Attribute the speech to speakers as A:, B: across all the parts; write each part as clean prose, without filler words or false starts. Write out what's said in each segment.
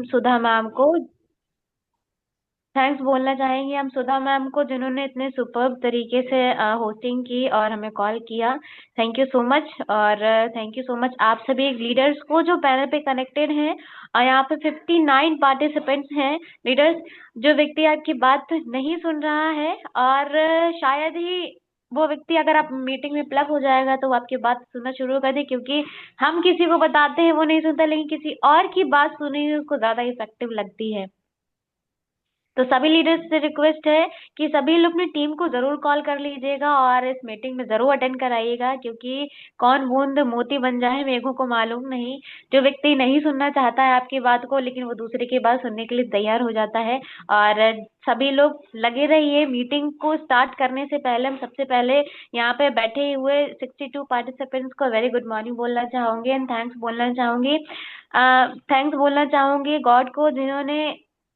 A: सुधा ma'am को thanks बोलना चाहेंगे हम सुधा मैम को, जिन्होंने इतने सुपर्ब तरीके से होस्टिंग की और हमें कॉल किया। Thank you so much. और थैंक यू सो मच आप सभी लीडर्स को जो पैनल पे कनेक्टेड हैं। और यहाँ पे 59 पार्टिसिपेंट्स हैं लीडर्स। जो व्यक्ति आपकी बात नहीं सुन रहा है और शायद ही वो व्यक्ति, अगर आप मीटिंग में प्लग हो जाएगा तो वो आपकी बात सुनना शुरू कर दे, क्योंकि हम किसी को बताते हैं वो नहीं सुनता, लेकिन किसी और की बात सुनी उसको ज्यादा इफेक्टिव लगती है। तो सभी लीडर्स से रिक्वेस्ट है कि सभी लोग अपनी टीम को जरूर कॉल कर लीजिएगा और इस मीटिंग में जरूर अटेंड कराइएगा, क्योंकि कौन बूंद मोती बन जाए मेघों को मालूम नहीं। जो व्यक्ति नहीं सुनना चाहता है आपकी बात को, लेकिन वो दूसरे की बात सुनने के लिए तैयार हो जाता है। और सभी लोग लगे रहिए। मीटिंग को स्टार्ट करने से पहले हम सबसे पहले यहाँ पे बैठे हुए 62 पार्टिसिपेंट्स को वेरी गुड मॉर्निंग बोलना चाहूंगी एंड थैंक्स बोलना चाहूंगी। थैंक्स बोलना चाहूंगी गॉड को, जिन्होंने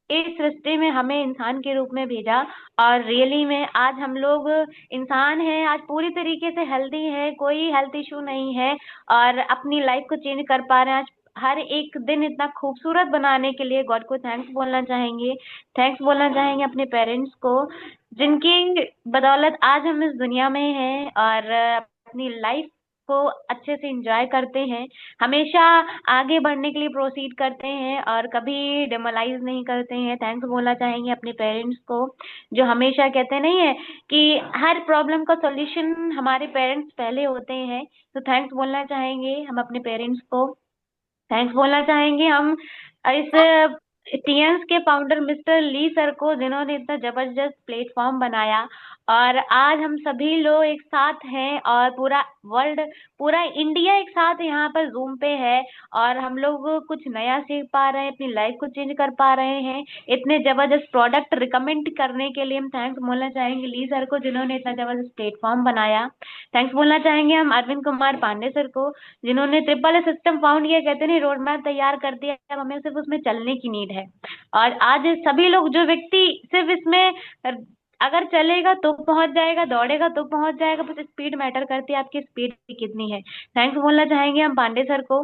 A: इस सृष्टि में हमें इंसान के रूप में भेजा। और रियली में आज हम लोग इंसान हैं, आज पूरी तरीके से हेल्दी है, कोई हेल्थ इशू नहीं है और अपनी लाइफ को चेंज कर पा रहे हैं। आज हर एक दिन इतना खूबसूरत बनाने के लिए गॉड को थैंक्स बोलना चाहेंगे। थैंक्स बोलना चाहेंगे अपने पेरेंट्स को, जिनकी बदौलत आज हम इस दुनिया में हैं और अपनी लाइफ को अच्छे से एंजॉय करते हैं। हमेशा आगे बढ़ने के लिए प्रोसीड करते हैं और कभी डिमोलाइज नहीं करते हैं। थैंक्स बोलना चाहेंगे अपने पेरेंट्स को, जो हमेशा कहते नहीं है कि हर प्रॉब्लम का सॉल्यूशन हमारे पेरेंट्स पहले होते हैं। तो थैंक्स बोलना चाहेंगे हम अपने पेरेंट्स को। थैंक्स बोलना चाहेंगे हम इस टीएंस के फाउंडर मिस्टर ली सर को, जिन्होंने इतना जबरदस्त प्लेटफॉर्म बनाया। और आज हम सभी लोग एक साथ हैं और पूरा वर्ल्ड, पूरा इंडिया एक साथ यहाँ पर जूम पे है। और हम लोग कुछ नया सीख पा रहे हैं, अपनी लाइफ को चेंज कर पा रहे हैं। इतने जबरदस्त प्रोडक्ट रिकमेंड करने के लिए हम थैंक्स बोलना चाहेंगे ली सर को, जिन्होंने इतना जबरदस्त प्लेटफॉर्म बनाया। थैंक्स बोलना चाहेंगे हम अरविंद कुमार पांडे सर को, जिन्होंने ट्रिपल सिस्टम फाउंड किया। कहते नहीं, रोड मैप तैयार कर दिया, अब हमें सिर्फ उसमें चलने की नीड है। और आज सभी लोग, जो व्यक्ति सिर्फ इसमें अगर चलेगा तो पहुंच जाएगा, दौड़ेगा तो पहुंच जाएगा, बस स्पीड मैटर करती है, आपकी स्पीड कितनी है। थैंक्स बोलना चाहेंगे हम पांडे सर को।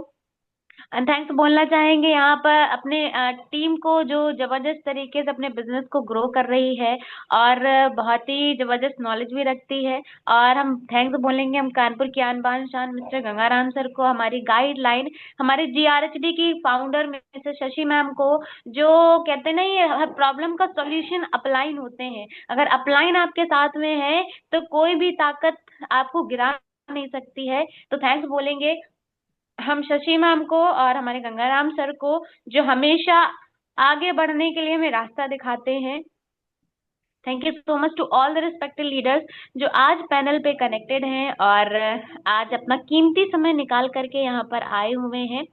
A: थैंक्स बोलना चाहेंगे यहाँ पर अपने टीम को, जो जबरदस्त तरीके से अपने बिजनेस को ग्रो कर रही है और बहुत ही जबरदस्त नॉलेज भी रखती है। और हम थैंक्स बोलेंगे हम कानपुर की आन बान शान मिस्टर गंगाराम सर को, हमारी गाइडलाइन, हमारे जीआरएचडी की फाउंडर मिस्टर शशि मैम को, जो कहते नहीं हर प्रॉब्लम का सॉल्यूशन अपलाइन होते हैं। अगर अपलाइन आपके साथ में है तो कोई भी ताकत आपको गिरा नहीं सकती है। तो थैंक्स बोलेंगे हम शशि मैम को और हमारे गंगाराम सर को, जो हमेशा आगे बढ़ने के लिए हमें रास्ता दिखाते हैं। Thank you so much to all the respected leaders जो आज पैनल पे कनेक्टेड हैं और आज अपना कीमती समय निकाल करके यहाँ पर आए हुए हैं।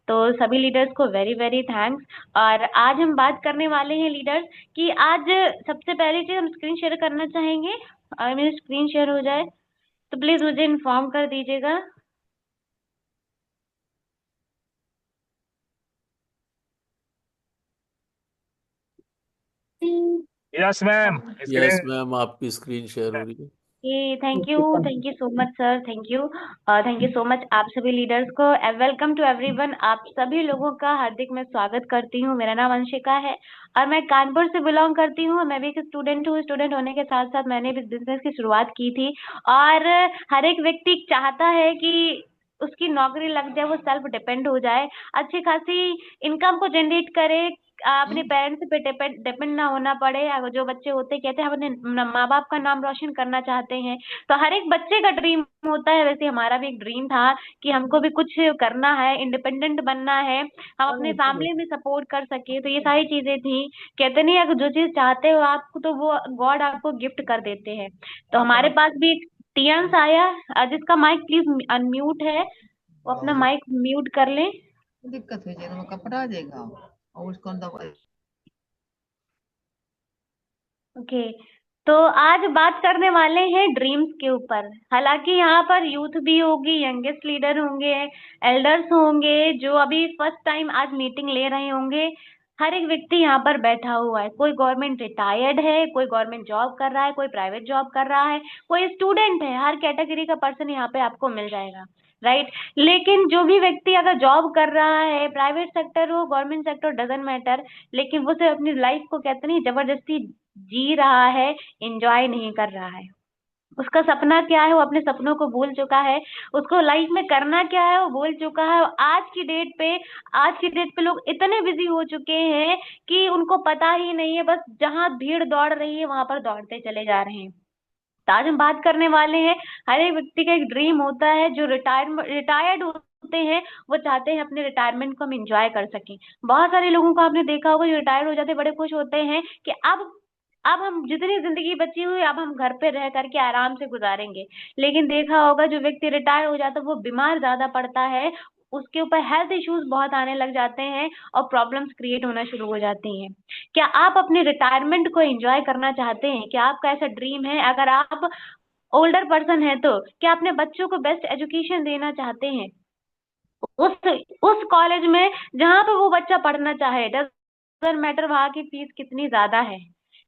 A: तो सभी लीडर्स को वेरी वेरी थैंक्स। और आज हम बात करने वाले हैं लीडर्स कि आज सबसे पहली चीज हम स्क्रीन शेयर करना चाहेंगे। अगर मेरी स्क्रीन शेयर हो जाए तो प्लीज मुझे इन्फॉर्म कर दीजिएगा।
B: Yes ma'am,
C: yes
B: screen.
C: Ma'am, आपकी स्क्रीन शेयर हो रही है।
A: Thank you so much sir, thank you so much आप सभी लीडर्स को। वेलकम टू एवरीवन, आप सभी लोगों का हार्दिक मैं स्वागत करती हूँ। मेरा नाम अंशिका है और मैं कानपुर से बिलोंग करती हूँ। मैं भी एक स्टूडेंट हूँ। स्टूडेंट होने के साथ साथ मैंने भी बिजनेस की शुरुआत की थी। और हर एक व्यक्ति चाहता है कि उसकी नौकरी लग जाए, वो सेल्फ डिपेंड हो जाए, अच्छी खासी इनकम को जनरेट करे, अपने पेरेंट्स पे डिपेंड ना होना पड़े। अगर जो बच्चे होते कहते हैं हम अपने माँ बाप का नाम रोशन करना चाहते हैं, तो हर एक बच्चे का ड्रीम होता है। वैसे हमारा भी एक ड्रीम था कि हमको भी कुछ करना है, इंडिपेंडेंट बनना है, हम अपने फैमिली में सपोर्ट कर सके। तो ये सारी चीजें थी। कहते नहीं, अगर जो चीज चाहते हो आपको तो वो गॉड आपको गिफ्ट कर देते हैं। तो हमारे पास भी एक टियंस आया, जिसका माइक प्लीज अनम्यूट है, वो अपना माइक म्यूट कर लें।
D: दिक्कत हो जाएगा, कपड़ा आ जाएगा और उसको अंदर।
A: ओके, तो आज बात करने वाले हैं ड्रीम्स के ऊपर। हालांकि यहाँ पर यूथ भी होगी, यंगेस्ट लीडर होंगे, एल्डर्स होंगे, जो अभी फर्स्ट टाइम आज मीटिंग ले रहे होंगे। हर एक व्यक्ति यहाँ पर बैठा हुआ है। कोई गवर्नमेंट रिटायर्ड है, कोई गवर्नमेंट जॉब कर रहा है, कोई प्राइवेट जॉब कर रहा है, कोई स्टूडेंट है। हर कैटेगरी का पर्सन यहाँ पे आपको मिल जाएगा। राइट। लेकिन जो भी व्यक्ति अगर जॉब कर रहा है, प्राइवेट सेक्टर हो गवर्नमेंट सेक्टर डजंट मैटर, लेकिन वो सिर्फ अपनी लाइफ को कहते नहीं जबरदस्ती जी रहा है, एंजॉय नहीं कर रहा है। उसका सपना क्या है वो अपने सपनों को भूल चुका है, उसको लाइफ में करना क्या है वो भूल चुका है। और आज की डेट पे लोग इतने बिजी हो चुके हैं कि उनको पता ही नहीं है, बस जहां भीड़ दौड़ रही है वहां पर दौड़ते चले जा रहे हैं। तो आज हम बात करने वाले हैं, हर एक व्यक्ति का एक ड्रीम होता है, जो रिटायर्ड होते हैं वो चाहते हैं अपने रिटायरमेंट को हम एंजॉय कर सकें। बहुत सारे लोगों को आपने देखा होगा जो रिटायर्ड हो जाते हैं बड़े खुश होते हैं कि अब हम जितनी जिंदगी बची हुई अब हम घर पे रह करके आराम से गुजारेंगे। लेकिन देखा होगा जो व्यक्ति रिटायर हो जाता है वो बीमार ज्यादा पड़ता है, उसके ऊपर हेल्थ इश्यूज बहुत आने लग जाते हैं और प्रॉब्लम्स क्रिएट होना शुरू हो जाती हैं। क्या आप अपने रिटायरमेंट को एंजॉय करना चाहते हैं? क्या आपका ऐसा ड्रीम है? अगर आप ओल्डर पर्सन है तो क्या अपने बच्चों को बेस्ट एजुकेशन देना चाहते हैं उस उस कॉलेज में जहां पे वो बच्चा पढ़ना चाहे, डजंट मैटर वहां की फीस कितनी ज्यादा है?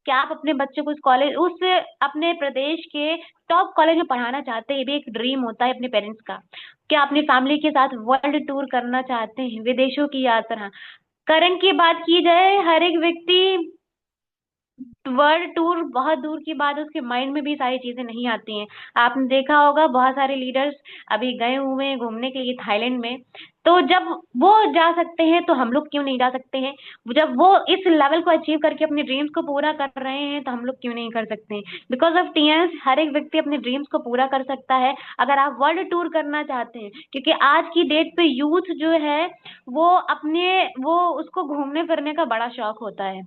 A: क्या आप अपने बच्चों को उस अपने प्रदेश के टॉप कॉलेज में पढ़ाना चाहते हैं? ये भी एक ड्रीम होता है अपने पेरेंट्स का। क्या अपनी फैमिली के साथ वर्ल्ड टूर करना चाहते हैं, विदेशों की यात्रा? करंट की बात की जाए, हर एक व्यक्ति वर्ल्ड टूर बहुत दूर की बात है, उसके माइंड में भी सारी चीजें नहीं आती हैं। आपने देखा होगा बहुत सारे लीडर्स अभी गए हुए हैं घूमने के लिए थाईलैंड में। तो जब वो जा सकते हैं तो हम लोग क्यों नहीं जा सकते हैं? जब वो इस लेवल को अचीव करके अपने ड्रीम्स को पूरा कर रहे हैं तो हम लोग क्यों नहीं कर सकते हैं? बिकॉज ऑफ टीएंस हर एक व्यक्ति अपने ड्रीम्स को पूरा कर सकता है अगर आप वर्ल्ड टूर करना चाहते हैं। क्योंकि आज की डेट पे यूथ जो है वो उसको घूमने फिरने का बड़ा शौक होता है।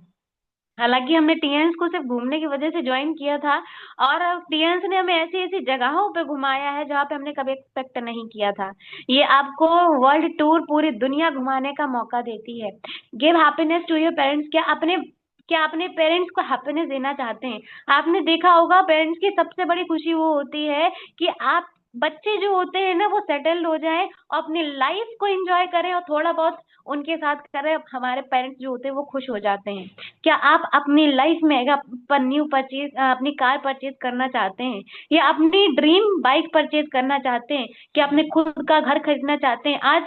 A: हालांकि हमने टीएंस को सिर्फ घूमने की वजह से ज्वाइन किया था, और टीएंस ने हमें ऐसी ऐसी जगहों पे घुमाया है जहाँ पे हमने कभी एक्सपेक्ट नहीं किया था। ये आपको वर्ल्ड टूर पूरी दुनिया घुमाने का मौका देती है। Give happiness to your parents. क्या अपने पेरेंट्स को हैप्पीनेस देना चाहते हैं? आपने देखा होगा पेरेंट्स की सबसे बड़ी खुशी वो होती है कि आप बच्चे जो होते हैं ना वो सेटल्ड हो जाएं और अपनी लाइफ को एंजॉय करें और थोड़ा बहुत उनके साथ करें। हमारे पेरेंट्स जो होते हैं वो खुश हो जाते हैं। क्या आप अपनी लाइफ में अपनी कार परचेज करना चाहते हैं, या अपनी ड्रीम बाइक परचेज करना चाहते हैं, क्या अपने खुद का घर खरीदना चाहते हैं? आज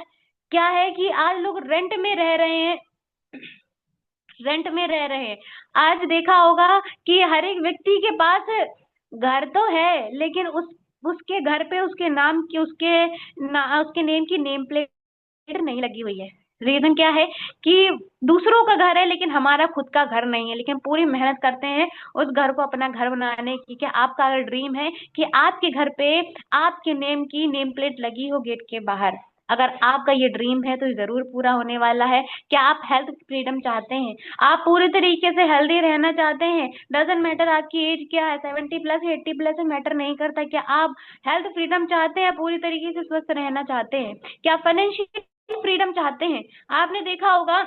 A: क्या है कि आज लोग रेंट में रह रहे हैं। आज देखा होगा कि हर एक व्यक्ति के पास घर तो है, लेकिन उसके घर पे उसके नेम की नेम प्लेट नहीं लगी हुई है। रीजन क्या है कि दूसरों का घर है लेकिन हमारा खुद का घर नहीं है, लेकिन पूरी मेहनत करते हैं उस घर को अपना घर बनाने की। क्या आपका अगर ड्रीम है कि आपके घर पे आपके नेम की नेम प्लेट लगी हो गेट के बाहर? अगर आपका ये ड्रीम है तो ये जरूर पूरा होने वाला है। क्या आप हेल्थ फ्रीडम चाहते हैं? आप पूरे तरीके से हेल्दी रहना चाहते हैं? डजेंट मैटर आपकी एज क्या है, 70 प्लस 80 प्लस, मैटर नहीं करता। क्या आप हेल्थ फ्रीडम चाहते हैं? पूरी तरीके से स्वस्थ रहना चाहते हैं? क्या फाइनेंशियल फ्रीडम चाहते हैं? आपने देखा होगा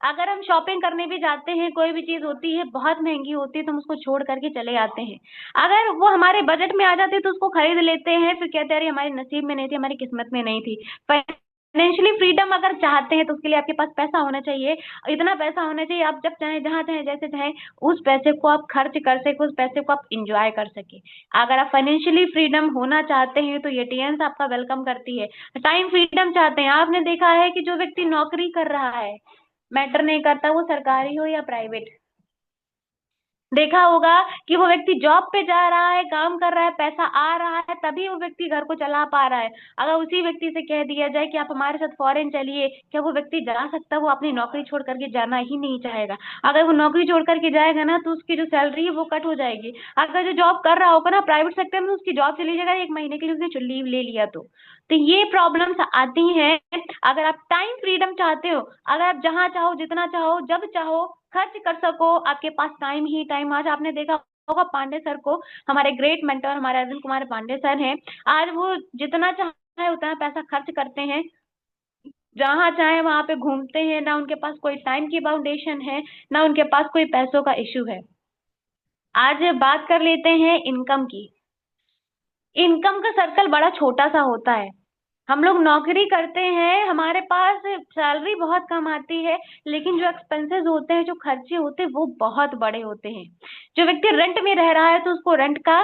A: अगर हम शॉपिंग करने भी जाते हैं, कोई भी चीज होती है बहुत महंगी होती है तो हम उसको छोड़ करके चले आते हैं। अगर वो हमारे बजट में आ जाती है तो उसको खरीद लेते हैं, फिर कहते हैं अरे हमारे नसीब में नहीं थी, हमारी किस्मत में नहीं थी। फाइनेंशियली फ्रीडम अगर चाहते हैं तो उसके लिए आपके पास पैसा होना चाहिए। इतना पैसा होना चाहिए आप जब चाहें जहां चाहें जैसे चाहें उस पैसे को आप खर्च कर सके, उस पैसे को आप इंजॉय कर सके। अगर आप फाइनेंशियली फ्रीडम होना चाहते हैं तो ये टीएंस आपका वेलकम करती है। टाइम फ्रीडम चाहते हैं, आपने देखा है कि जो व्यक्ति नौकरी कर रहा है, मैटर नहीं करता वो सरकारी हो या प्राइवेट, देखा होगा कि वो व्यक्ति जॉब पे जा रहा है, काम कर रहा है, पैसा आ रहा है, तभी वो व्यक्ति घर को चला पा रहा है। अगर उसी व्यक्ति से कह दिया जाए कि आप हमारे साथ फॉरेन चलिए, क्या वो व्यक्ति जा सकता है? वो अपनी नौकरी छोड़ करके जाना ही नहीं चाहेगा। अगर वो नौकरी छोड़ करके जाएगा ना तो उसकी जो सैलरी है वो कट हो जाएगी। अगर जो जॉब कर रहा होगा ना प्राइवेट सेक्टर में, उसकी जॉब चली जाएगा, 1 महीने के लिए उसने लीव ले लिया तो ये प्रॉब्लम्स आती हैं। अगर आप टाइम फ्रीडम चाहते हो, अगर आप जहां चाहो जितना चाहो जब चाहो खर्च कर सको, आपके पास टाइम ही टाइम। आज आपने देखा होगा पांडे सर को, हमारे ग्रेट मेंटर हमारे अर्जुन कुमार पांडे सर हैं। आज वो जितना चाहे उतना पैसा खर्च करते हैं, जहां चाहे वहां पे घूमते हैं। ना उनके पास कोई टाइम की बाउंडेशन है, ना उनके पास कोई पैसों का इश्यू है। आज बात कर लेते हैं इनकम की। इनकम का सर्कल बड़ा छोटा सा होता है। हम लोग नौकरी करते हैं, हमारे पास सैलरी बहुत कम आती है, लेकिन जो एक्सपेंसेस होते हैं, जो खर्चे होते हैं वो बहुत बड़े होते हैं। जो व्यक्ति रेंट में रह रहा है तो उसको रेंट का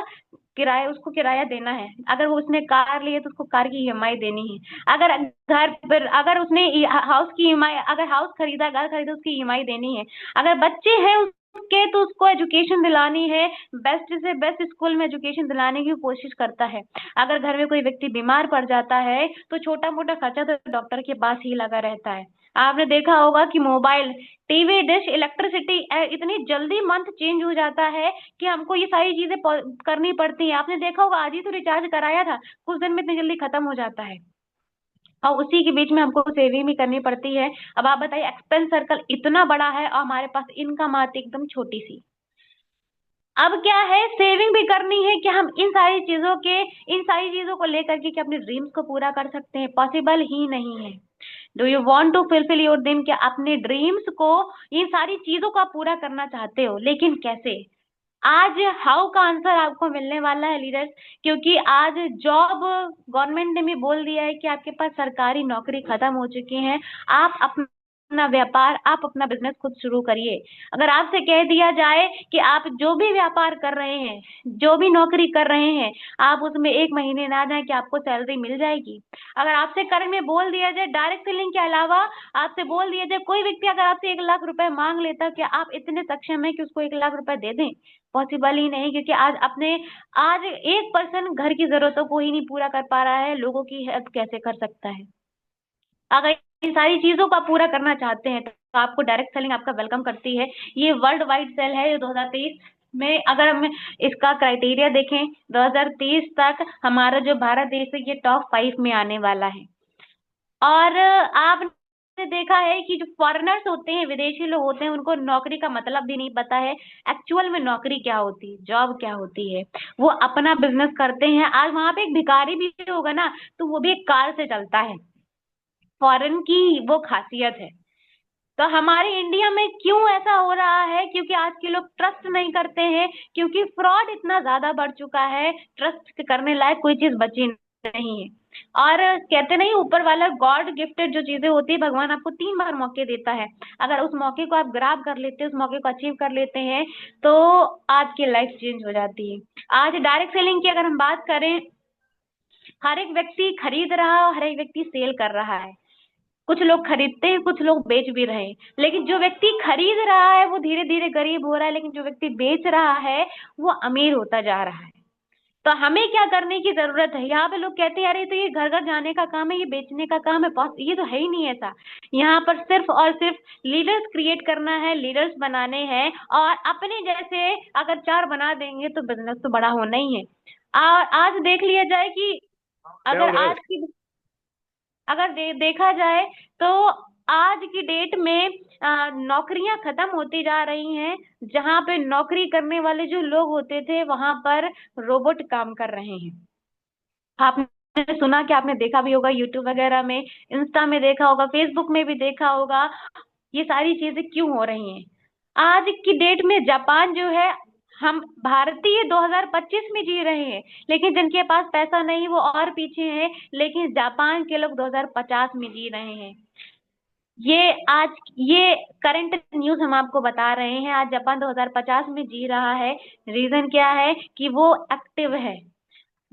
A: किराया, उसको किराया देना है। अगर वो उसने कार ली है तो उसको कार की ईएमआई देनी है। अगर घर पर, अगर उसने हाउस की ईएमआई, अगर हाउस खरीदा, घर खरीदा, उसकी ईएमआई देनी है। अगर बच्चे हैं उसके तो उसको एजुकेशन दिलानी है, बेस्ट से बेस्ट स्कूल में एजुकेशन दिलाने की कोशिश करता है। अगर घर में कोई व्यक्ति बीमार पड़ जाता है तो छोटा मोटा खर्चा तो डॉक्टर के पास ही लगा रहता है। आपने देखा होगा कि मोबाइल, टीवी डिश, इलेक्ट्रिसिटी इतनी जल्दी मंथ चेंज हो जाता है कि हमको ये सारी चीजें करनी पड़ती है। आपने देखा होगा, आज ही तो रिचार्ज कराया था, कुछ दिन में इतनी जल्दी खत्म हो जाता है और उसी के बीच में हमको सेविंग भी करनी पड़ती है। अब आप बताइए, एक्सपेंस सर्कल इतना बड़ा है और हमारे पास इनकम आती है एकदम छोटी सी। अब क्या है, सेविंग भी करनी है कि हम इन सारी चीजों को लेकर के अपने ड्रीम्स को पूरा कर सकते हैं? पॉसिबल ही नहीं है। Do you want to fulfil your dream? क्या अपने ड्रीम्स को, इन सारी चीजों का पूरा करना चाहते हो, लेकिन कैसे? आज हाउ का आंसर आपको मिलने वाला है लीडर्स, क्योंकि आज जॉब, गवर्नमेंट ने भी बोल दिया है कि आपके पास सरकारी नौकरी खत्म हो चुकी है। आप अपना व्यापार, आप अपना बिजनेस खुद शुरू करिए। अगर आपसे कह दिया जाए कि आप जो भी व्यापार कर रहे हैं, जो भी नौकरी कर रहे हैं, आप उसमें 1 महीने ना जाए कि आपको सैलरी मिल जाएगी। अगर आपसे करंट में बोल दिया जाए, डायरेक्ट सेलिंग के अलावा आपसे बोल दिया जाए, कोई व्यक्ति अगर आपसे 1 लाख रुपए मांग लेता, कि आप इतने सक्षम है कि उसको 1 लाख रुपए दे दें? पॉसिबल ही नहीं, क्योंकि आज 1% घर की जरूरतों को ही नहीं पूरा कर पा रहा है, लोगों की हेल्प कैसे कर सकता है? अगर इन सारी चीजों का पूरा करना चाहते हैं तो आपको डायरेक्ट सेलिंग आपका वेलकम करती है। ये वर्ल्ड वाइड सेल है, 2023 में अगर हम इसका क्राइटेरिया देखें, 2030 तक हमारा जो भारत देश है ये टॉप 5 में आने वाला है। और आपने देखा है कि जो फॉरेनर्स होते हैं, विदेशी लोग होते हैं, उनको नौकरी का मतलब भी नहीं पता है, एक्चुअल में नौकरी क्या होती है, जॉब क्या होती है। वो अपना बिजनेस करते हैं। आज वहां पे एक भिखारी भी होगा ना, तो वो भी एक कार से चलता है। फॉरेन की वो खासियत है। तो हमारे इंडिया में क्यों ऐसा हो रहा है? क्योंकि आज के लोग ट्रस्ट नहीं करते हैं, क्योंकि फ्रॉड इतना ज्यादा बढ़ चुका है, ट्रस्ट करने लायक कोई चीज बची नहीं है। और कहते नहीं, ऊपर वाला गॉड गिफ्टेड जो चीजें होती है, भगवान आपको 3 बार मौके देता है। अगर उस मौके को आप ग्राब कर लेते हैं, उस मौके को अचीव कर लेते हैं, तो आज की लाइफ चेंज हो जाती है। आज डायरेक्ट सेलिंग की अगर हम बात करें, हर एक व्यक्ति खरीद रहा है और हर एक व्यक्ति सेल कर रहा है। कुछ लोग खरीदते हैं, कुछ लोग बेच भी रहे हैं, लेकिन जो व्यक्ति खरीद रहा है वो धीरे धीरे गरीब हो रहा है, लेकिन जो व्यक्ति बेच रहा है वो अमीर होता जा रहा है। तो हमें क्या करने की जरूरत है? यहाँ पे लोग कहते हैं अरे तो ये घर घर जाने का काम है, ये बेचने का काम है, ये तो है ही नहीं ऐसा। यहाँ पर सिर्फ और सिर्फ लीडर्स क्रिएट करना है, लीडर्स बनाने हैं, और अपने जैसे अगर 4 बना देंगे तो बिजनेस तो बड़ा होना ही है। और आज देख लिया जाए कि अगर आज की अगर देखा जाए तो आज की डेट में नौकरियां खत्म होती जा रही हैं। जहां पे नौकरी करने वाले जो लोग होते थे वहां पर रोबोट काम कर रहे हैं। आपने सुना, कि आपने देखा भी होगा यूट्यूब वगैरह में, इंस्टा में देखा होगा, फेसबुक में भी देखा होगा, ये सारी चीजें क्यों हो रही हैं? आज की डेट में जापान जो है, हम भारतीय 2025 में जी रहे हैं, लेकिन जिनके पास पैसा नहीं वो और पीछे हैं, लेकिन जापान के लोग 2050 में जी रहे हैं। ये करंट न्यूज हम आपको बता रहे हैं। आज जापान 2050 में जी रहा है। रीजन क्या है? कि वो एक्टिव है,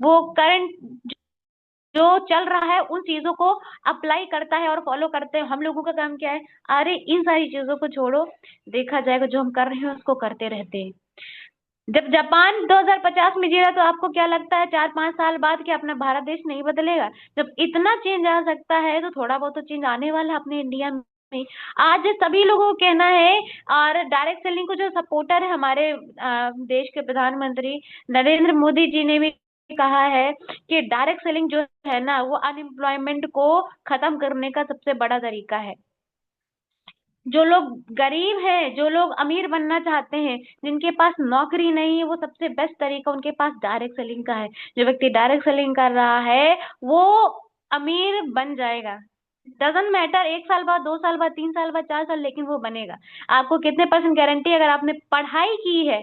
A: वो करंट जो चल रहा है उन चीजों को अप्लाई करता है और फॉलो करते हैं। हम लोगों का काम क्या है? अरे इन सारी चीजों को छोड़ो, देखा जाएगा जो हम कर रहे हैं उसको करते रहते हैं। जब जापान 2050 में जी रहा, तो आपको क्या लगता है 4-5 साल बाद क्या अपना भारत देश नहीं बदलेगा? जब इतना चेंज आ सकता है तो थोड़ा बहुत तो चेंज आने वाला है अपने इंडिया में। आज सभी लोगों को कहना है, और डायरेक्ट सेलिंग को जो सपोर्टर है हमारे देश के प्रधानमंत्री नरेंद्र मोदी जी ने भी कहा है कि डायरेक्ट सेलिंग जो है ना, वो अनएम्प्लॉयमेंट को खत्म करने का सबसे बड़ा तरीका है। जो लोग गरीब हैं, जो लोग अमीर बनना चाहते हैं, जिनके पास नौकरी नहीं है, वो सबसे बेस्ट तरीका उनके पास डायरेक्ट सेलिंग का है। जो व्यक्ति डायरेक्ट सेलिंग कर रहा है वो अमीर बन जाएगा। डजंट मैटर 1 साल बाद, 2 साल बाद, 3 साल बाद, 4 साल, लेकिन वो बनेगा। आपको कितने परसेंट गारंटी? अगर आपने पढ़ाई की है,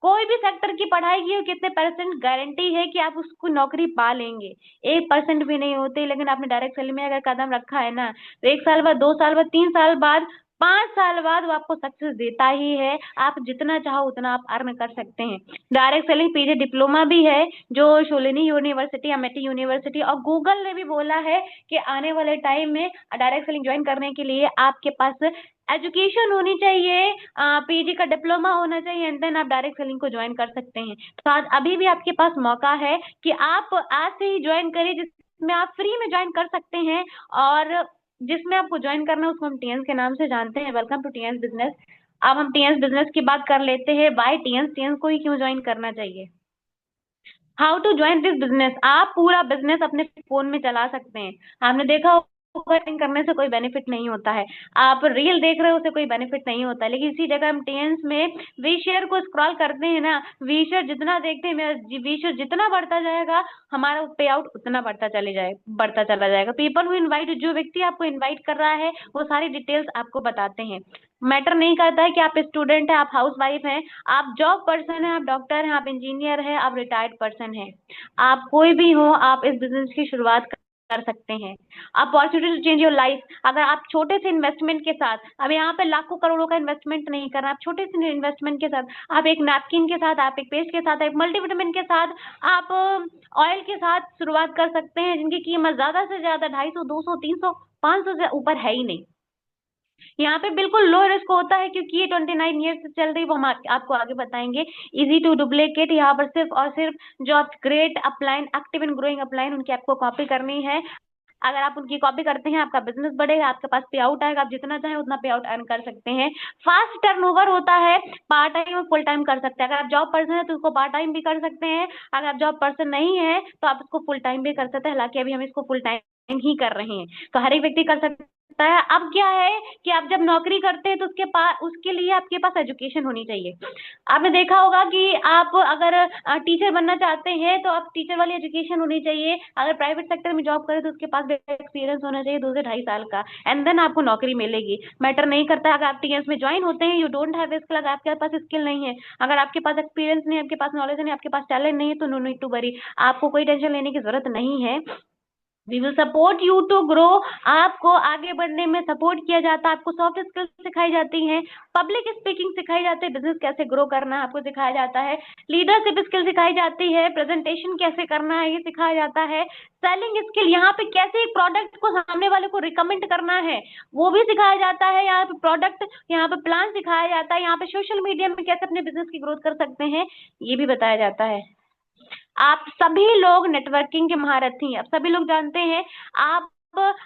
A: कोई भी सेक्टर की पढ़ाई की हो, कितने परसेंट गारंटी है कि आप उसको नौकरी पा लेंगे? 1% भी नहीं होते। लेकिन आपने डायरेक्ट सेलिंग में अगर कदम रखा है ना, तो 1 साल बाद, 2 साल बाद, 3 साल बाद 5 साल बाद वो आपको सक्सेस देता ही है। आप जितना चाहो उतना आप अर्न कर सकते हैं। डायरेक्ट सेलिंग पीजी डिप्लोमा भी है, जो शोलिनी यूनिवर्सिटी, अमेठी यूनिवर्सिटी और गूगल ने भी बोला है कि आने वाले टाइम में डायरेक्ट सेलिंग ज्वाइन करने के लिए आपके पास एजुकेशन होनी चाहिए, पीजी का डिप्लोमा होना चाहिए, एंड देन आप डायरेक्ट सेलिंग को ज्वाइन कर सकते हैं। तो आज अभी भी आपके पास मौका है कि आप आज से ही ज्वाइन करिए, जिसमें आप फ्री में ज्वाइन कर सकते हैं। और जिसमें आपको ज्वाइन करना है उसको हम टीएंस के नाम से जानते हैं। Welcome to teens business. अब हम टीएंस बिजनेस की बात कर लेते हैं। बाय टीएंस, टीएंस को ही क्यों ज्वाइन करना चाहिए। How to join this business. आप पूरा बिजनेस अपने फोन में चला सकते हैं। आपने देखा होगा टिंग करने से कोई बेनिफिट नहीं होता है, आप रील देख रहे हो उससे कोई बेनिफिट नहीं होता है, लेकिन इसी जगह हम टीएंस में वीशेयर को स्क्रॉल करते हैं ना, वीशेयर जितना देखते हैं, मेरा वीशेयर जितना बढ़ता जाएगा हमारा पे आउट उतना बढ़ता चला जाएगा। पीपल हु इनवाइट, जो व्यक्ति आपको इनवाइट कर रहा है वो सारी डिटेल्स आपको बताते हैं। मैटर नहीं करता है कि आप स्टूडेंट हैं, आप हाउस वाइफ हैं, आप जॉब पर्सन हैं, आप डॉक्टर हैं, आप इंजीनियर हैं, आप रिटायर्ड पर्सन हैं, आप कोई भी हो, आप इस बिजनेस की शुरुआत कर सकते हैं। Opportunity to change your life. अगर आप छोटे से इन्वेस्टमेंट के साथ, अब यहाँ पे लाखों करोड़ों का इन्वेस्टमेंट नहीं करना, आप छोटे से इन्वेस्टमेंट के साथ, आप एक नैपकिन के साथ, आप एक पेस्ट के साथ, एक मल्टीविटामिन के साथ, आप ऑयल के साथ शुरुआत कर सकते हैं, जिनकी कीमत ज्यादा से ज्यादा 250, 200, 300, 500 से ऊपर है ही नहीं। यहाँ पे बिल्कुल लो रिस्क होता है, क्योंकि ये 29 ईयर से चल रही, वो हम आपको आगे बताएंगे। इजी टू डुप्लीकेट, यहाँ पर सिर्फ और सिर्फ जो आप great upline, active and growing upline, उनकी आपको कॉपी करनी है। अगर आप उनकी कॉपी करते हैं आपका बिजनेस बढ़ेगा, आपके पास पे आउट आएगा, आप जितना चाहें उतना पे आउट अर्न कर सकते हैं। फास्ट टर्नओवर होता है, पार्ट टाइम और फुल टाइम कर सकते हैं। अगर आप जॉब पर्सन है तो उसको पार्ट टाइम भी कर सकते हैं, अगर आप जॉब पर्सन नहीं है तो आप इसको फुल टाइम भी कर सकते हैं। हालांकि अभी हम इसको फुल टाइम ही कर रहे हैं, तो हर एक व्यक्ति कर सकता है। अब क्या है कि आप जब नौकरी करते हैं तो उसके लिए आपके पास एजुकेशन होनी चाहिए। आपने देखा होगा कि आप अगर टीचर बनना चाहते हैं तो आप टीचर वाली एजुकेशन होनी चाहिए। अगर प्राइवेट सेक्टर में जॉब करें तो उसके पास एक्सपीरियंस होना चाहिए 2 से 2.5 साल का, एंड देन आपको नौकरी मिलेगी। मैटर नहीं करता अगर आप टीएस में ज्वाइन होते हैं, यू डोंट हैव स्किल, अगर आपके पास स्किल नहीं है, अगर आपके पास एक्सपीरियंस नहीं है, आपके पास नॉलेज नहीं, आपके पास टैलेंट नहीं है, तो नो नीड टू वरी, आपको कोई टेंशन लेने की जरूरत नहीं है। We will support you to grow. आपको आगे बढ़ने में सपोर्ट किया जाता है, आपको सॉफ्ट स्किल्स सिखाई जाती हैं, पब्लिक स्पीकिंग सिखाई जाती है, बिजनेस कैसे ग्रो करना है आपको सिखाया जाता है, लीडरशिप स्किल सिखाई जाती है, प्रेजेंटेशन कैसे करना है ये सिखाया जाता है, सेलिंग स्किल, यहाँ पे कैसे एक प्रोडक्ट को सामने वाले को रिकमेंड करना है वो भी सिखाया जाता है। यहाँ पे प्रोडक्ट, यहाँ पे प्लान सिखाया जाता है, यहाँ पे सोशल मीडिया में कैसे अपने बिजनेस की ग्रोथ कर सकते हैं ये भी बताया जाता है। आप सभी लोग नेटवर्किंग के महारथी हैं। अब सभी लोग जानते हैं, आप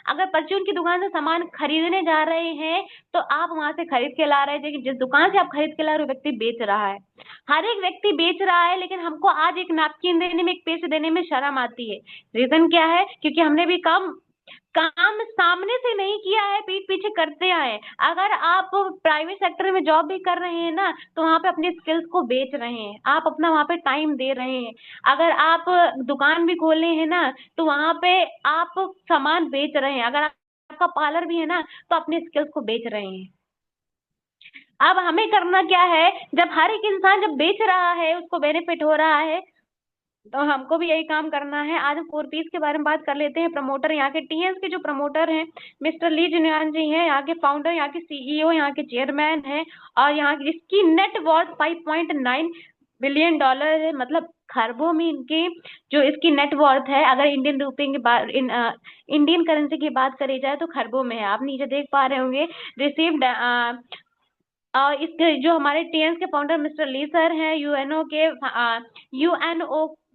A: अगर परचून की दुकान से सामान खरीदने जा रहे हैं तो आप वहां से खरीद के ला रहे हैं, लेकिन जिस दुकान से आप खरीद के ला रहे हो व्यक्ति बेच रहा है। हर एक व्यक्ति बेच रहा है, लेकिन हमको आज एक नैपकिन देने में, एक पैसे देने में शर्म आती है। रीजन क्या है? क्योंकि हमने भी काम सामने से नहीं किया है, पीठ पीछे करते आए। अगर आप प्राइवेट सेक्टर में जॉब भी कर रहे हैं ना, तो वहां पे अपने स्किल्स को बेच रहे हैं, आप अपना वहां पे टाइम दे रहे हैं। अगर आप दुकान भी खोले हैं ना, तो वहां पे आप सामान बेच रहे हैं। अगर आपका पार्लर भी है ना, तो अपने स्किल्स को बेच रहे हैं। अब हमें करना क्या है, जब हर एक इंसान जब बेच रहा है उसको बेनिफिट हो रहा है, तो हमको भी यही काम करना है। आज हम 4Ps के बारे में बात कर लेते हैं। प्रमोटर, यहाँ के टीएस के जो प्रमोटर हैं मिस्टर ली जुनियान जी हैं, यहाँ के फाउंडर, यहाँ के सीईओ, यहाँ के चेयरमैन हैं, और यहाँ की जिसकी नेट वर्थ $5.9 बिलियन है, मतलब खरबों में इनकी जो इसकी नेट वर्थ है। अगर इंडियन रुपए की बात, इंडियन करेंसी की बात करी जाए तो खरबों में है। आप नीचे देख पा रहे होंगे रिसीव्ड। इसके जो हमारे टीएस के फाउंडर मिस्टर ली सर हैं, यूएनओ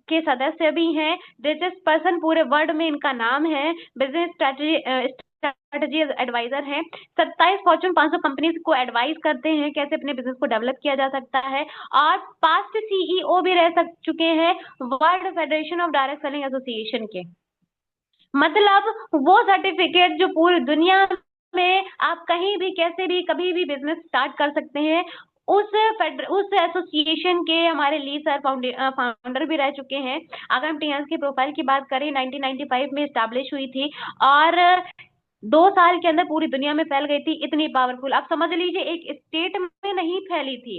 A: के सदस्य भी हैं, रिचेस्ट पर्सन पूरे वर्ल्ड में इनका नाम है, बिजनेस स्ट्रेटजी एडवाइजर हैं, 27 फॉर्च्यून 500 कंपनीज को एडवाइस करते हैं कैसे अपने बिजनेस को डेवलप किया जा सकता है, और पास्ट सीईओ भी रह चुके हैं world federation of direct selling association के। मतलब वो सर्टिफिकेट जो पूरी दुनिया में आप कहीं भी, कैसे भी, कभी भी बिजनेस स्टार्ट कर सकते हैं, उस एसोसिएशन के हमारे ली सर फाउंडर भी रह चुके हैं। अगर हम टीएस की प्रोफाइल की बात करें, 1995 में स्टैब्लिश हुई थी और 2 साल के अंदर पूरी दुनिया में फैल गई थी। इतनी पावरफुल, आप समझ लीजिए, एक स्टेट में नहीं फैली थी,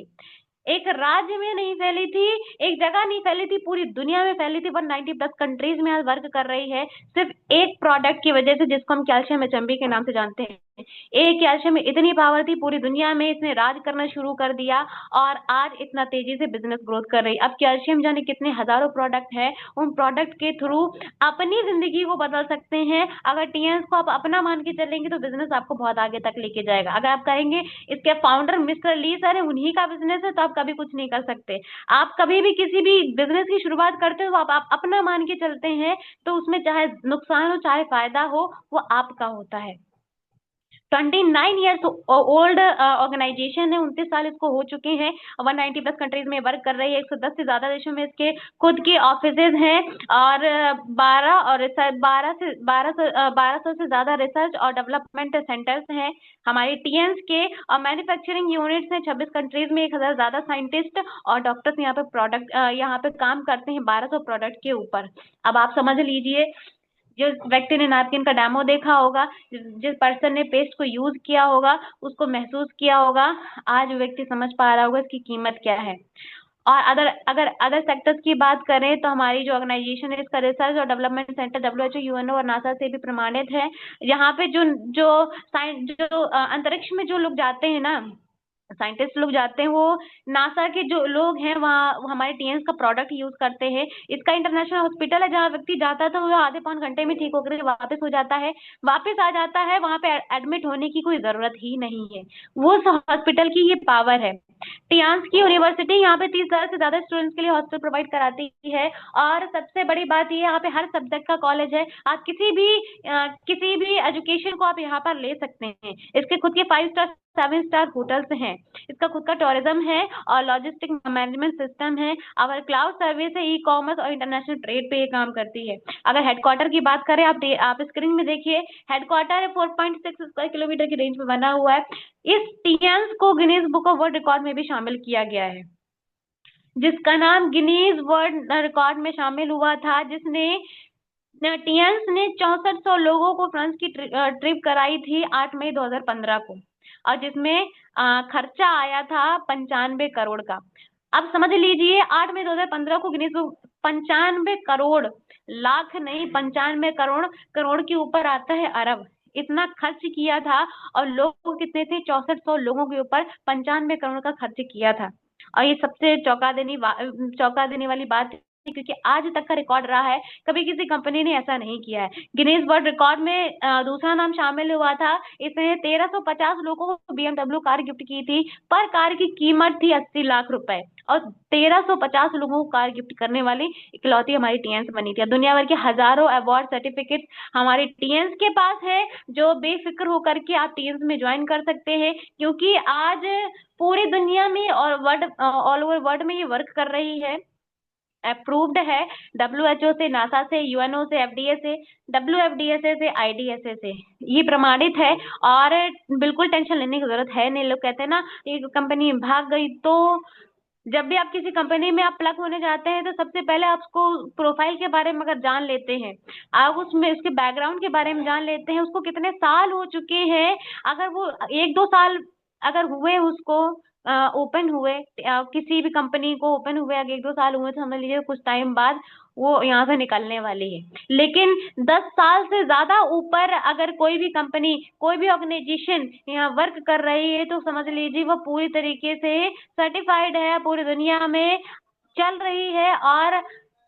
A: एक राज्य में नहीं फैली थी, एक जगह नहीं फैली थी, पूरी दुनिया में फैली थी। 190+ कंट्रीज में आज वर्क कर रही है, सिर्फ एक प्रोडक्ट की वजह से, जिसको हम कैल्शियम एचएमबी के नाम से जानते हैं। एक कैल्शियम में इतनी पावर थी, पूरी दुनिया में इसने राज करना शुरू कर दिया और आज इतना तेजी से बिजनेस ग्रोथ कर रही। अब कैल्शियम जाने कितने हजारों प्रोडक्ट है, उन प्रोडक्ट के थ्रू अपनी जिंदगी को बदल सकते हैं। अगर टीएंस को आप अपना मान के चलेंगे तो बिजनेस आपको बहुत आगे तक लेके जाएगा। अगर आप कहेंगे इसके फाउंडर मिस्टर ली सर है, उन्हीं का बिजनेस है, तो आप कभी कुछ नहीं कर सकते। आप कभी भी किसी भी बिजनेस की शुरुआत करते हो, आप अपना मान के चलते हैं, तो उसमें चाहे नुकसान हो चाहे फायदा हो, वो आपका होता है। 29 ईयर्स ओल्ड ऑर्गेनाइजेशन है, 29 साल इसको हो चुके हैं। 190+ कंट्रीज में वर्क कर रही है। 110 से ज्यादा देशों में इसके खुद के ऑफिसेज हैं और 1200 से ज्यादा रिसर्च और डेवलपमेंट सेंटर्स हैं हमारे टीएंस के। और मैन्युफैक्चरिंग यूनिट्स हैं 26 कंट्रीज में। 1000 ज्यादा साइंटिस्ट और डॉक्टर्स यहाँ पे काम करते हैं 1200 प्रोडक्ट के ऊपर। अब आप समझ लीजिए, जिस व्यक्ति ने नैपकिन का डेमो देखा होगा, जिस पर्सन ने पेस्ट को यूज किया होगा, उसको महसूस किया होगा, आज वो व्यक्ति समझ पा रहा होगा इसकी कीमत क्या है। और अदर सेक्टर्स की बात करें तो हमारी जो ऑर्गेनाइजेशन है, इसका रिसर्च और डेवलपमेंट सेंटर WHO, यूएनओ और नासा से भी प्रमाणित है। यहाँ पे जो अंतरिक्ष में जो लोग जाते हैं ना, साइंटिस्ट लोग जाते हैं, वो नासा के जो लोग हैं वहाँ हमारे टीएंस का प्रोडक्ट यूज करते हैं। इसका इंटरनेशनल हॉस्पिटल है, जहाँ व्यक्ति जाता था वो आधे पौन घंटे में ठीक होकर वापस हो जाता है, वापस आ जाता है। वहाँ पे एडमिट होने की कोई जरूरत ही नहीं है। वो हॉस्पिटल की ये पावर है। टियांस की यूनिवर्सिटी यहाँ पे 30,000 से ज्यादा स्टूडेंट्स के लिए हॉस्टल प्रोवाइड कराती है। और सबसे बड़ी बात ये, यहाँ पे हर सब्जेक्ट का कॉलेज है। आप किसी भी एजुकेशन को आप यहाँ पर ले सकते हैं। इसके खुद के 5 स्टार 7 स्टार होटल्स हैं। इसका खुद का टूरिज्म है और लॉजिस्टिक मैनेजमेंट सिस्टम है। और क्लाउड सर्विस है, ई कॉमर्स और इंटरनेशनल ट्रेड पे ये काम करती है। अगर हेडक्वार्टर की बात करें, आप स्क्रीन में देखिए, हेडक्वार्टर 4.6 स्क्वायर किलोमीटर की रेंज में बना हुआ है। इस टियंस को Guinness book of world record में भी शामिल किया गया है, जिसका नाम गिनीज वर्ल्ड रिकॉर्ड में शामिल हुआ था, जिसने टियंस ने 6400 लोगों को फ्रांस की ट्रिप कराई थी 8 मई 2015 को, और जिसमें खर्चा आया था 95 करोड़ का। अब समझ लीजिए, 8 मई 2015 को गिनीज बुक 95 करोड़, लाख नहीं, 95 करोड़ के ऊपर आता है अरब, इतना खर्च किया था। और लोग कितने थे? 6400 लोगों के ऊपर 95 करोड़ का खर्च किया था। और ये सबसे चौंका देने वाली बात है, क्योंकि आज तक का रिकॉर्ड रहा है, कभी किसी कंपनी ने ऐसा नहीं किया है। गिनीज वर्ल्ड रिकॉर्ड में दूसरा नाम शामिल हुआ था। इसने 1350 लोगों को BMW कार गिफ्ट की थी। पर कार की कीमत थी 80 लाख रुपए, और 1350 लोगों को कार गिफ्ट करने वाली इकलौती हमारी टीएंस बनी थी। दुनिया भर के हजारों अवार्ड सर्टिफिकेट हमारे टीएंस के पास है, जो बेफिक्र होकर के आप टीएंस में ज्वाइन कर सकते हैं, क्योंकि आज पूरी दुनिया में और ऑल ओवर वर्ल्ड में ये वर्क कर रही है। अप्रूव्ड है WHO से, नासा से, यूएनओ से, FDA से, WFDSA से, IDSA से, ये प्रमाणित है। और बिल्कुल टेंशन लेने की जरूरत है नहीं। लोग कहते हैं ना, एक कंपनी भाग गई, तो जब भी आप किसी कंपनी में आप प्लग होने जाते हैं, तो सबसे पहले आप उसको प्रोफाइल के बारे में अगर जान लेते हैं, आप उसके बैकग्राउंड के बारे में जान लेते हैं, उसको कितने साल हो चुके हैं, अगर वो 1-2 साल अगर हुए उसको ओपन हुए, किसी भी कंपनी को ओपन हुए अगर 1-2 साल हुए, तो समझ लीजिए कुछ टाइम बाद वो यहाँ से निकलने वाली है। लेकिन 10 साल से ज्यादा ऊपर अगर कोई भी कंपनी, कोई भी ऑर्गेनाइजेशन यहाँ वर्क कर रही है, तो समझ लीजिए वो पूरी तरीके से सर्टिफाइड है, पूरी दुनिया में चल रही है और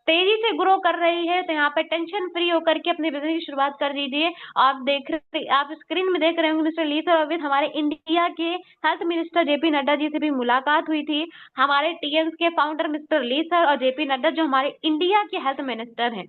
A: तेजी से ग्रो कर रही है। तो यहाँ पे टेंशन फ्री होकर के अपने बिजनेस की शुरुआत कर दीजिए। आप स्क्रीन में देख रहे होंगे मिस्टर ली सर, अभी हमारे इंडिया के health minister JP Nadda ji से भी मुलाकात हुई थी। हमारे टीएंस के फाउंडर मिस्टर ली सर और JP नड्डा, जो हमारे इंडिया के हेल्थ मिनिस्टर हैं।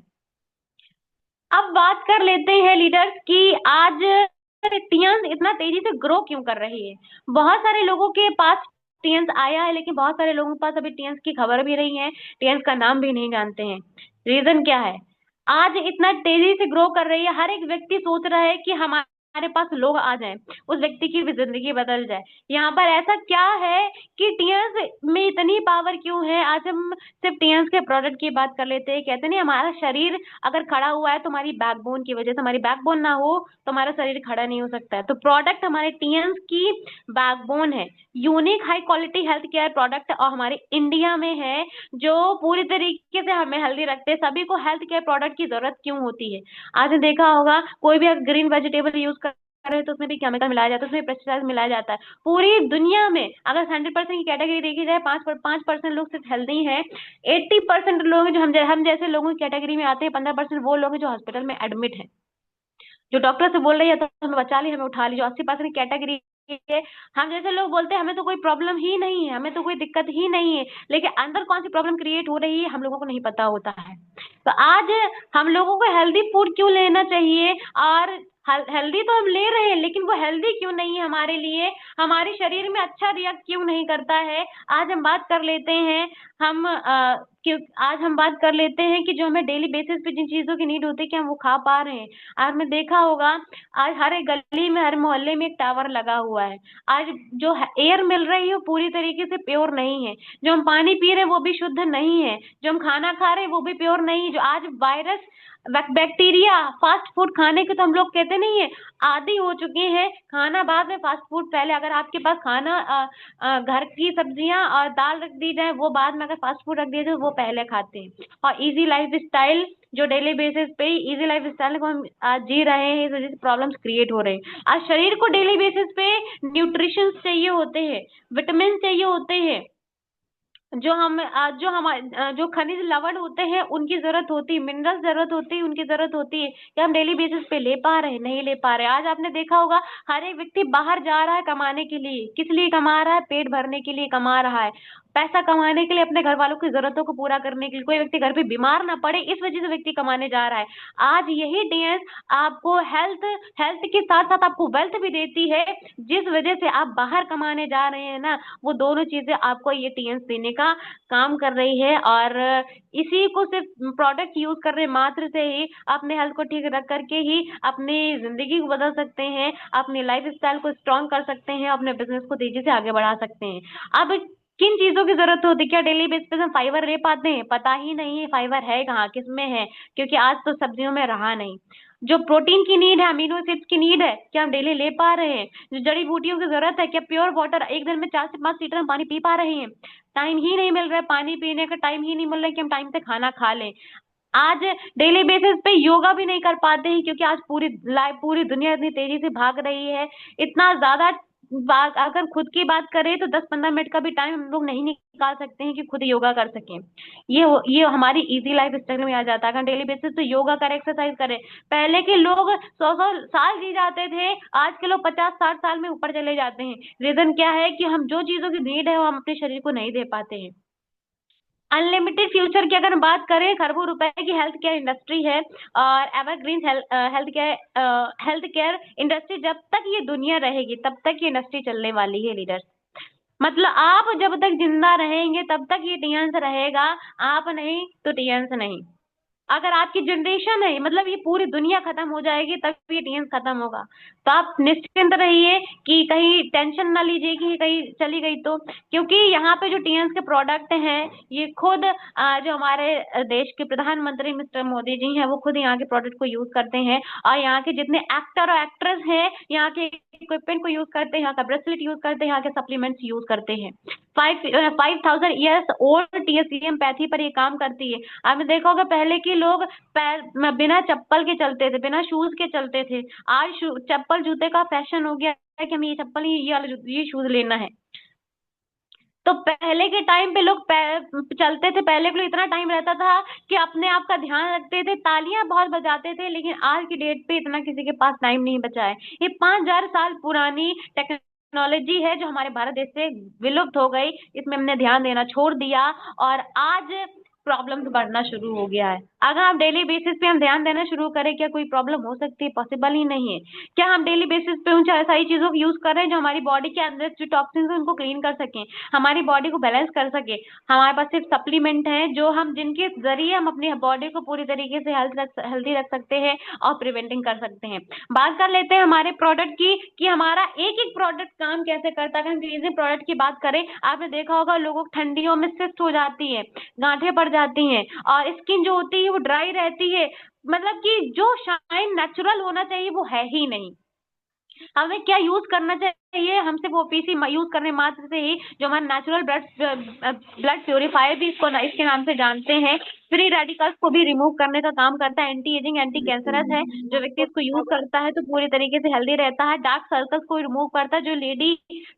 A: अब बात कर लेते हैं लीडर्स की, आज टीएंस इतना तेजी से ग्रो क्यों कर रही है। बहुत सारे लोगों के पास टीएंस आया है, लेकिन बहुत सारे लोगों के पास अभी टीएंस की खबर भी नहीं है, टीएंस का नाम भी नहीं जानते हैं। रीजन क्या है? आज इतना तेजी से ग्रो कर रही है, हर एक व्यक्ति सोच रहा है कि हमारे पास लोग आ जाएं, उस व्यक्ति की भी जिंदगी बदल जाए। यहाँ पर ऐसा क्या है कि टीएंस में इतनी पावर क्यों है? आज हम सिर्फ टीएंस के प्रोडक्ट की बात कर लेते हैं। कहते नहीं, हमारा शरीर अगर खड़ा हुआ है तो हमारी बैकबोन की वजह से, हमारी बैकबोन ना हो तो हमारा शरीर खड़ा नहीं हो सकता है। तो प्रोडक्ट हमारे टीएंस की बैकबोन है, unique high quality health care product, और हमारे इंडिया में है, जो पूरी तरीके से हमें हेल्दी रखते हैं। सभी को हेल्थ केयर प्रोडक्ट की जरूरत क्यों होती है? आज देखा होगा, कोई भी ग्रीन वेजिटेबल यूज रहे हैं तो उसमें भी केमिकल मिलाया जाता है, उसमें पेस्टिसाइड मिलाया जाता है। पूरी दुनिया में अगर 100% की कैटेगरी देखी जाए, 5% लोग सिर्फ हेल्दी हैं, 80% लोग हैं जो हम जैसे लोगों की कैटेगरी में आते हैं, 15% वो लोग हैं जो हॉस्पिटल में एडमिट हैं, जो डॉक्टर से बोल रही है तो हमें बचा ली, हमें उठा ली। जो 80% कैटेगरी है, हम जैसे लोग बोलते हैं हमें तो कोई प्रॉब्लम ही नहीं है, हमें तो कोई दिक्कत ही नहीं है, लेकिन अंदर कौन सी प्रॉब्लम क्रिएट हो रही है हम लोगों को नहीं पता होता है। तो आज हम लोगों को हेल्दी फूड क्यों लेना चाहिए, और हेल्दी तो हम ले रहे हैं लेकिन वो हेल्दी क्यों नहीं है हमारे लिए, हमारे शरीर में अच्छा रिएक्ट क्यों नहीं करता है, आज हम बात कर लेते हैं। हम आज हम बात कर लेते हैं कि जो हमें डेली बेसिस पे जिन चीजों की नीड होती है कि हम वो खा पा रहे हैं। आपने देखा होगा आज हर एक गली में, हर मोहल्ले में एक टावर लगा हुआ है। आज जो एयर मिल रही है वो पूरी तरीके से प्योर नहीं है, जो हम पानी पी रहे हैं वो भी शुद्ध नहीं है, जो हम खाना खा रहे हैं वो भी प्योर नहीं है। जो आज वायरस, बैक्टीरिया, फास्ट फूड खाने के तो हम लोग कहते नहीं है आदी हो चुके हैं, खाना बाद में फास्ट फूड पहले। अगर आपके पास खाना घर की सब्जियां और दाल रख दी जाए वो बाद में, अगर फास्ट फूड रख दिया जाए वो पहले खाते हैं। और इजी लाइफ स्टाइल, जो डेली बेसिस पे इजी लाइफ स्टाइल को हम आज जी रहे हैं, इस वजह से प्रॉब्लम्स क्रिएट हो रहे हैं। आज शरीर को डेली बेसिस पे न्यूट्रिशन चाहिए होते हैं, विटामिन चाहिए होते हैं, जो हम जो खनिज लवण होते हैं उनकी जरूरत होती है, मिनरल्स जरूरत होती है, उनकी जरूरत होती है, कि हम डेली बेसिस पे ले पा रहे हैं, नहीं ले पा रहे। आज आपने देखा होगा हर एक व्यक्ति बाहर जा रहा है कमाने के लिए, किस लिए कमा रहा है, पेट भरने के लिए कमा रहा है, पैसा कमाने के लिए, अपने घर वालों की जरूरतों को पूरा करने के लिए। कोई व्यक्ति घर पे बीमार ना पड़े इस वजह से व्यक्ति कमाने जा रहा है। आज यही टीएस आपको हेल्थ हेल्थ के साथ साथ आपको वेल्थ भी देती है, जिस वजह से आप बाहर कमाने जा रहे हैं ना, वो दोनों चीजें आपको ये टीएस देने का काम कर रही है। और इसी को सिर्फ प्रोडक्ट यूज कर रहे मात्र से ही अपने हेल्थ को ठीक रख करके ही अपनी जिंदगी को बदल सकते हैं, अपनी लाइफ स्टाइल को स्ट्रॉन्ग कर सकते हैं, अपने बिजनेस को तेजी से आगे बढ़ा सकते हैं। अब किन चीजों की जरूरत होती है, क्या डेली बेसिस पे हम फाइबर ले पाते हैं, पता ही नहीं है फाइबर है कहाँ, किस में है, क्योंकि आज तो सब्जियों में रहा नहीं। जो प्रोटीन की नीड है, अमीनो एसिड्स की नीड है, क्या हम डेली ले पा रहे हैं। जो जड़ी बूटियों की जरूरत है, क्या प्योर वाटर एक दिन में 4 से 5 लीटर हम पानी पी पा रहे हैं। टाइम ही नहीं मिल रहा है, पानी पीने का टाइम ही नहीं मिल रहा है कि हम टाइम से खाना खा लें। आज डेली बेसिस पे योगा भी नहीं कर पाते हैं, क्योंकि आज पूरी दुनिया इतनी तेजी से भाग रही है, इतना ज्यादा अगर खुद की बात करें तो 10-15 मिनट का भी टाइम हम लोग नहीं निकाल सकते हैं कि खुद योगा कर सकें। ये हमारी इजी लाइफ स्टाइल में आ जाता है। अगर डेली बेसिस पे योगा करें, एक्सरसाइज करें। पहले के लोग 100-100 साल जी जाते थे, आज के लोग 50-60 साल में ऊपर चले जाते हैं। रीजन क्या है कि हम जो चीजों की नीड है वो हम अपने शरीर को नहीं दे पाते हैं। अनलिमिटेड फ्यूचर की अगर बात करें, खरबों रुपए की हेल्थ केयर इंडस्ट्री है, और एवरग्रीन हेल्थ केयर इंडस्ट्री, जब तक ये दुनिया रहेगी तब तक ये इंडस्ट्री चलने वाली है लीडर्स। मतलब आप जब तक जिंदा रहेंगे तब तक ये टीएंस रहेगा, आप नहीं तो टीएंस नहीं। अगर आपकी जनरेशन है, मतलब ये पूरी दुनिया खत्म हो जाएगी तब ये टीएंस खत्म होगा। तो आप निश्चिंत रहिए कि कहीं टेंशन ना लीजिए कि कहीं चली गई तो, क्योंकि यहाँ पे जो टीएंस के प्रोडक्ट हैं ये खुद जो हमारे देश के प्रधानमंत्री मिस्टर मोदी जी हैं वो खुद यहाँ के प्रोडक्ट को यूज करते हैं, और यहाँ के जितने एक्टर और एक्ट्रेस हैं यहाँ के इक्विपमेंट को यूज करते हैं, यहाँ का ब्रेसलेट यूज करते हैं, यहाँ के सप्लीमेंट्स यूज करते हैं। 5,000 ईयर्स टीएससीएम पैथी पर ये काम करती है। आपने देखा होगा पहले के लोग पैर बिना चप्पल के चलते थे, बिना शूज के चलते थे। आज चप्पल जूते का फैशन हो गया है कि हमें ये चप्पल ये शूज लेना है। तो पहले के टाइम पे लोग चलते थे, पहले के लोग इतना टाइम रहता था कि अपने आप का ध्यान रखते थे, तालियां बहुत बजाते थे, लेकिन आज की डेट पे इतना किसी के पास टाइम नहीं बचा है। ये 5,000 साल पुरानी टेक्नोलॉजी है जो हमारे भारत देश से विलुप्त हो गई, इसमें हमने ध्यान देना छोड़ दिया और आज प्रॉब्लम्स बढ़ना शुरू हो गया है। अगर हम डेली बेसिस पे हम ध्यान देना शुरू करें, क्या कोई प्रॉब्लम हो सकती है? पॉसिबल ही नहीं है। क्या हम डेली बेसिस पे उन सारी चीजों को यूज कर रहे हैं जो हमारी बॉडी के अंदर जो टॉक्सिन्स है उनको क्लीन कर सकें, हमारी बॉडी को बैलेंस कर सके? हमारे पास सिर्फ सप्लीमेंट है जो हम जिनके जरिए हम अपनी बॉडी को पूरी तरीके से हेल्दी रख सकते हैं और प्रिवेंटिंग कर सकते हैं। बात कर लेते हैं हमारे प्रोडक्ट की कि हमारा एक एक प्रोडक्ट काम कैसे करता है। अगर हम क्लींजिंग प्रोडक्ट की बात करें, आपने देखा होगा लोगों को ठंडियों में सिस्ट हो जाती है, गांठें पड़ जाती हैं और स्किन जो होती है वो ड्राई रहती है, मतलब कि जो शाइन नेचुरल होना चाहिए वो है ही नहीं। हमें क्या यूज करना चाहिए? ये हमसे वो पीसी यूज करने मात्र से ही जो हमारा नेचुरल ब्लड प्यूरिफायर भी इसके नाम से जानते हैं, फ्री रेडिकल्स को भी रिमूव करने का काम करता है, एंटी एजिंग एंटी कैंसरस है। जो व्यक्ति इसको यूज करता है तो पूरी तरीके से हेल्दी रहता है। डार्क सर्कल्स को रिमूव करता है।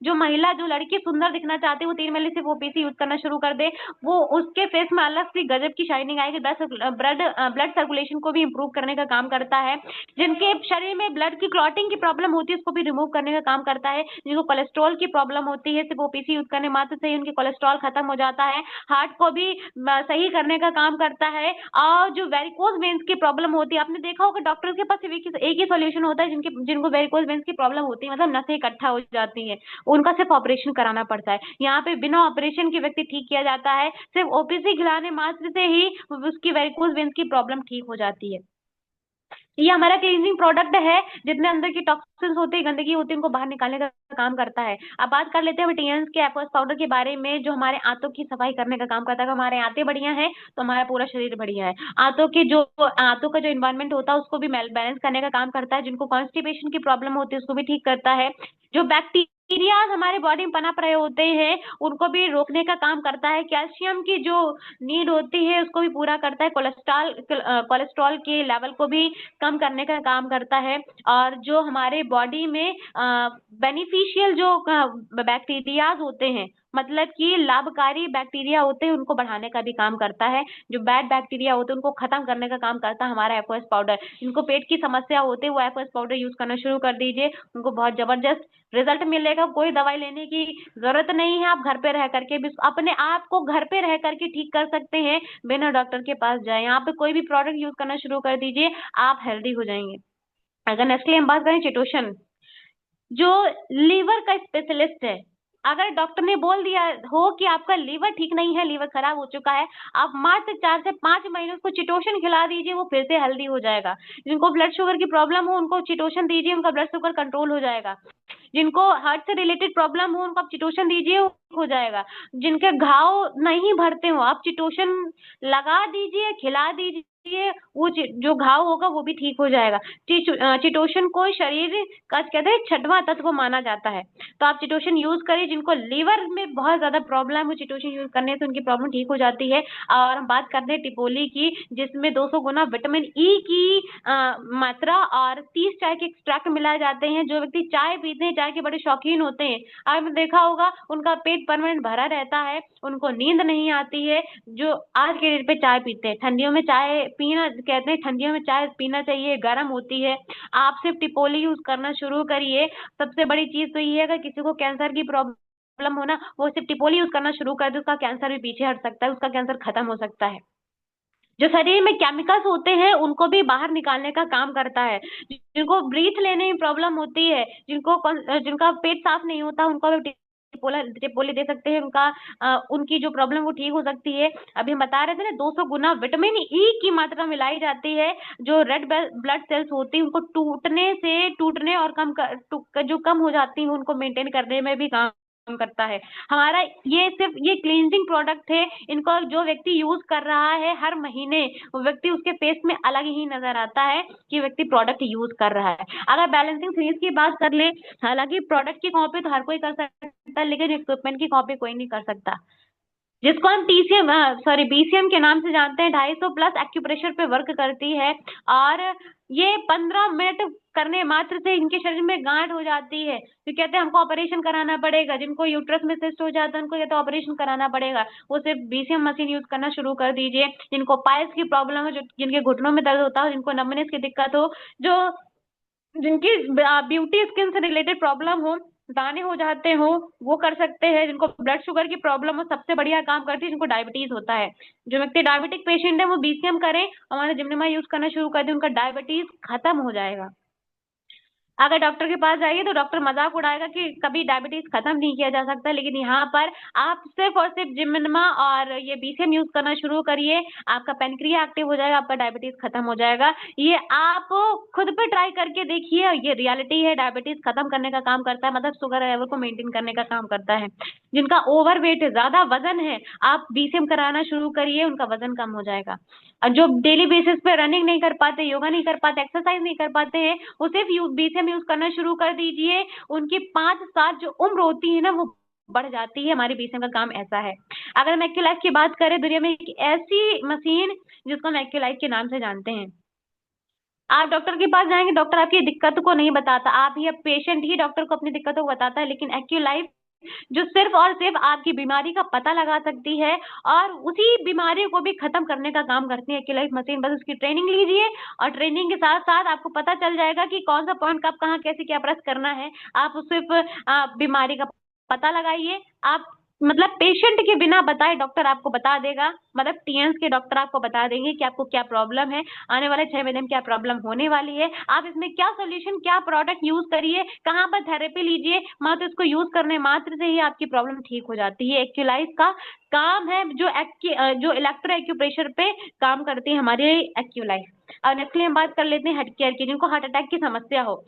A: जो महिला जो लड़की सुंदर दिखना चाहती है वो 3 महीने से वो पीसी यूज करना शुरू कर दे, वो उसके फेस में अलग सी गजब की शाइनिंग आएगी। ब्लड सर्कुलेशन को भी इम्प्रूव करने का काम करता है। जिनके शरीर में ब्लड की क्लॉटिंग की प्रॉब्लम होती है उसको भी रिमूव करने का काम करता है। जिनको कोलेस्ट्रॉल की प्रॉब्लम होती है सिर्फ ओपीसी यूज करने मात्र से ही उनके कोलेस्ट्रॉल खत्म हो जाता है। हार्ट को भी सही करने का काम करता है। और जो वेरिकोज वेन्स की प्रॉब्लम होती है, आपने देखा होगा डॉक्टर्स के पास सिर्फ एक ही सॉल्यूशन होता है, जिनको वेरिकोज वेन्स की प्रॉब्लम होती है, मतलब नसें इकट्ठा हो जाती है, उनका सिर्फ ऑपरेशन कराना पड़ता है। यहाँ पे बिना ऑपरेशन के व्यक्ति ठीक किया जाता है। सिर्फ ओपीसी खिलाने मात्र से ही उसकी वेरिकोज वेन्स की प्रॉब्लम ठीक हो जाती है। ये हमारा क्लींजिंग प्रोडक्ट है। जितने अंदर की टॉक्सिन्स होते हैं, गंदगी होती है, उनको बाहर निकालने का काम करता है। अब बात कर लेते हैं टीएंस के एफओएस पाउडर के बारे में, जो हमारे आंतों की सफाई करने का काम करता है। अगर हमारे आंतें बढ़िया हैं तो हमारा पूरा शरीर बढ़िया है। आंतों का जो इन्वायरमेंट होता है उसको भी बैलेंस करने का काम करता है। जिनको कॉन्स्टिपेशन की प्रॉब्लम होती है उसको भी ठीक करता है। जो बैक्टीरिया हमारे बॉडी में पनप रहे होते हैं उनको भी रोकने का काम करता है। कैल्शियम की जो नीड होती है उसको भी पूरा करता है। कोलेस्ट्रॉल के लेवल को भी कम करने का काम करता है। और जो हमारे बॉडी में बेनिफिशियल जो बैक्टीरियाज होते हैं, मतलब कि लाभकारी बैक्टीरिया होते हैं, उनको बढ़ाने का भी काम करता है। जो बैड बैक्टीरिया होते हैं उनको खत्म करने का काम करता है हमारा एफओएस पाउडर। जिनको पेट की समस्या होती है वो एफओएस पाउडर यूज करना शुरू कर दीजिए, उनको बहुत जबरदस्त रिजल्ट मिलेगा। कोई दवाई लेने की जरूरत नहीं है। आप घर पे रह करके भी अपने आप को घर पे रह करके ठीक कर सकते हैं बिना डॉक्टर के पास जाए। यहाँ पे कोई भी प्रोडक्ट यूज करना शुरू कर दीजिए, आप हेल्दी हो जाएंगे। अगर नेक्स्टली हम बात करें चिटोशन, जो लीवर का स्पेशलिस्ट है, अगर डॉक्टर ने बोल दिया हो कि आपका लीवर ठीक नहीं है, लीवर खराब हो चुका है, आप मात्र 4 से 5 महीने उसको चिटोशन खिला दीजिए, वो फिर से हेल्दी हो जाएगा। जिनको ब्लड शुगर की प्रॉब्लम हो उनको चिटोशन दीजिए, उनका ब्लड शुगर कंट्रोल हो जाएगा। जिनको हार्ट से रिलेटेड प्रॉब्लम हो उनको आप चिटोशन दीजिए, हो जाएगा। जिनके घाव नहीं भरते हो आप चिटोशन लगा दीजिए, खिला दीजिए, वो जो घाव होगा वो भी ठीक हो जाएगा। चिटोशन को शरीर का कहते हैं 6वां तत्व माना जाता है। तो आप चिटोशन यूज करिए। जिनको लीवर में बहुत ज्यादा प्रॉब्लम है चिटोशन यूज करने से उनकी प्रॉब्लम ठीक हो जाती है। और हम बात करते हैं टिपोली की, जिसमें 200 गुना विटामिन ई की मात्रा और 30 चाय के एक्सट्रैक्ट मिलाए जाते हैं। जो व्यक्ति चाय पीते हैं, चाय के बड़े शौकीन होते हैं, आपने देखा होगा उनका पेट परमानेंट भरा रहता है, उनको नींद नहीं आती है। जो आज के डेट पे चाय पीते हैं, ठंडियों में चाय पीना, कहते हैं ठंडियों में चाय पीना चाहिए, गर्म होती है। आप सिर्फ टिपोली यूज करना शुरू करिए। सबसे बड़ी चीज तो ये है, अगर किसी को कैंसर की प्रॉब्लम हो ना, वो सिर्फ टिपोली यूज करना शुरू कर दे, उसका कैंसर भी पीछे हट सकता है, उसका कैंसर खत्म हो सकता है। जो शरीर में केमिकल्स होते हैं उनको भी बाहर निकालने का काम करता है। जिनको ब्रीथ लेने में प्रॉब्लम होती है, जिनका पेट साफ नहीं होता, उनको भी टिपोली दे सकते हैं। उनकी जो प्रॉब्लम वो ठीक हो सकती है। अभी हम बता रहे थे ना, 200 गुना विटामिन ई की मात्रा मिलाई जाती है। जो रेड ब्लड सेल्स होती है उनको टूटने और जो कम हो जाती है उनको मेंटेन करने में भी काम करता है हमारा। ये सिर्फ ये क्लींजिंग प्रोडक्ट है। इनको जो व्यक्ति यूज कर रहा है हर महीने, वो व्यक्ति उसके फेस में अलग ही नजर आता है कि व्यक्ति प्रोडक्ट यूज कर रहा है। अगर बैलेंसिंग सीरीज की बात कर ले, हालांकि प्रोडक्ट की कॉपी तो हर कोई कर सकता है, लेकिन इक्विपमेंट की कॉपी कोई नहीं कर सकता। जिसको हम बीसीएम के नाम से जानते हैं, 250 प्लस एक्यूप्रेशर पे वर्क करती है। और ये 15 मिनट करने मात्र से इनके शरीर में गांठ हो जाती है। तो कहते हैं हमको ऑपरेशन कराना पड़ेगा। जिनको यूट्रस में सिस्ट हो जाता है उनको कहते हैं ऑपरेशन कराना पड़ेगा, वो सिर्फ बीसीएम मशीन यूज करना शुरू कर दीजिए। जिनको पाइल्स की प्रॉब्लम है, जिनके घुटनों में दर्द होता हो, जिनको नमनेस की दिक्कत हो, जिनकी ब्यूटी स्किन से रिलेटेड प्रॉब्लम हो, दाने हो जाते हो, वो कर सकते हैं। जिनको ब्लड शुगर की प्रॉब्लम हो, सबसे बढ़िया काम करती है। जिनको डायबिटीज होता है, जो व्यक्ति डायबिटिक पेशेंट है वो बीसीएम करें, हमारे जिम्नेमा यूज करना शुरू कर दे, उनका डायबिटीज खत्म हो जाएगा। अगर डॉक्टर के पास जाइए तो डॉक्टर मजाक उड़ाएगा कि कभी डायबिटीज खत्म नहीं किया जा सकता, लेकिन यहाँ पर आप सिर्फ और सिर्फ जिम्नेमा और ये बीसीएम यूज करना शुरू करिए, आपका पेनक्रिया एक्टिव हो जाएगा, आपका डायबिटीज खत्म हो जाएगा। ये आप खुद पे ट्राई करके देखिए, ये रियलिटी है। डायबिटीज खत्म करने का काम करता है, मतलब शुगर लेवल को मेंटेन करने का काम करता है। जिनका ओवरवेट है, ज्यादा वजन है, आप बीसीएम कराना शुरू करिए, उनका वजन कम हो जाएगा। जो डेली बेसिस पे रनिंग नहीं कर पाते, योगा नहीं कर पाते, एक्सरसाइज नहीं कर पाते हैं, वो सिर्फ बीसीएम यूज करना शुरू कर दीजिए। उनकी 5 साल जो उम्र होती है ना वो बढ़ जाती है। हमारी बीसीएम का काम ऐसा है। अगर हम एक्यूलाइफ की बात करें, दुनिया में एक ऐसी मशीन जिसको हम एक्यूलाइफ के नाम से जानते हैं। आप डॉक्टर के पास जाएंगे, डॉक्टर आपकी दिक्कत को नहीं बताता, आप ही पेशेंट ही डॉक्टर को अपनी दिक्कतों को बताता है। लेकिन एक्यूलाइफ जो सिर्फ और सिर्फ आपकी बीमारी का पता लगा सकती है और उसी बीमारी को भी खत्म करने का काम करती है एक्यूलाइफ मशीन। बस उसकी ट्रेनिंग लीजिए और ट्रेनिंग के साथ साथ आपको पता चल जाएगा कि कौन सा पॉइंट कब कहाँ कैसे क्या प्रेस करना है। आप उस सिर्फ बीमारी का पता लगाइए। आप मतलब पेशेंट के बिना बताए डॉक्टर आपको बता देगा, मतलब टीएंस के डॉक्टर आपको बता देंगे कि आपको क्या प्रॉब्लम है, आने वाले 6 महीने में क्या प्रॉब्लम होने वाली है, आप इसमें क्या सोल्यूशन, क्या प्रोडक्ट यूज करिए, कहाँ पर थेरेपी लीजिए। मात्र इसको यूज करने मात्र से ही आपकी प्रॉब्लम ठीक हो जाती है। एक्यूलाइफ का काम है जो इलेक्ट्रो एक्यूप्रेशर पे काम करती है हमारी एक्यूलाइफ। और नेक्स्ट हम बात कर लेते हैं हेड केयर की। जिनको हार्ट अटैक की समस्या हो,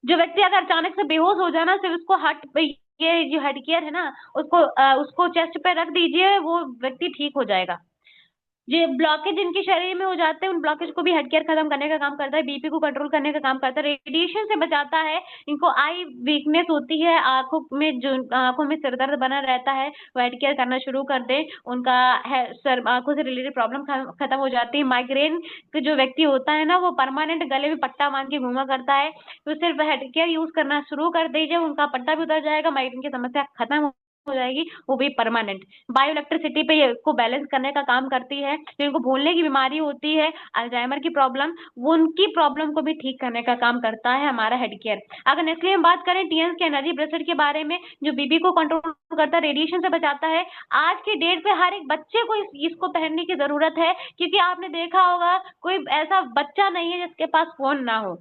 A: जो व्यक्ति अगर अचानक से बेहोश हो जाए ना, सिर्फ उसको ये जो हेड केयर है ना, उसको चेस्ट पे रख दीजिए, वो व्यक्ति ठीक हो जाएगा। ये ब्लॉकेज इनके शरीर में हो जाते हैं, उन ब्लॉकेज को भी हेड केयर खत्म करने का काम करता है, बीपी को कंट्रोल करने का काम करता है, रेडिएशन से बचाता है। इनको आई वीकनेस होती है, आंखों में सिर दर्द बना रहता है, वो हेड केयर करना शुरू कर दे, उनका सर आंखों से रिलेटेड प्रॉब्लम खत्म हो जाती है। माइग्रेन के जो व्यक्ति होता है ना, वो परमानेंट गले में पट्टा बांध के घूमा करता है, तो सिर्फ हेड केयर यूज करना शुरू कर दीजिए, उनका पट्टा भी उतर जाएगा, माइग्रेन की समस्या खत्म हो जाएगी, वो भी परमानेंट। बायो इलेक्ट्रिसिटी पे को बैलेंस करने का काम करती है। जिनको भूलने की बीमारी होती है, अल्जाइमर की प्रॉब्लम, वो उनकी प्रॉब्लम को भी ठीक करने का काम करता है हमारा हेड केयर। अगर नेक्स्ट हम बात करें टीएंस के एनर्जी ब्रेसलेट के बारे में, जो बीपी को कंट्रोल करता है, रेडिएशन से बचाता है। आज की डेट पे हर एक बच्चे को इसको पहनने की जरूरत है, क्योंकि आपने देखा होगा कोई ऐसा बच्चा नहीं है जिसके पास फोन ना हो,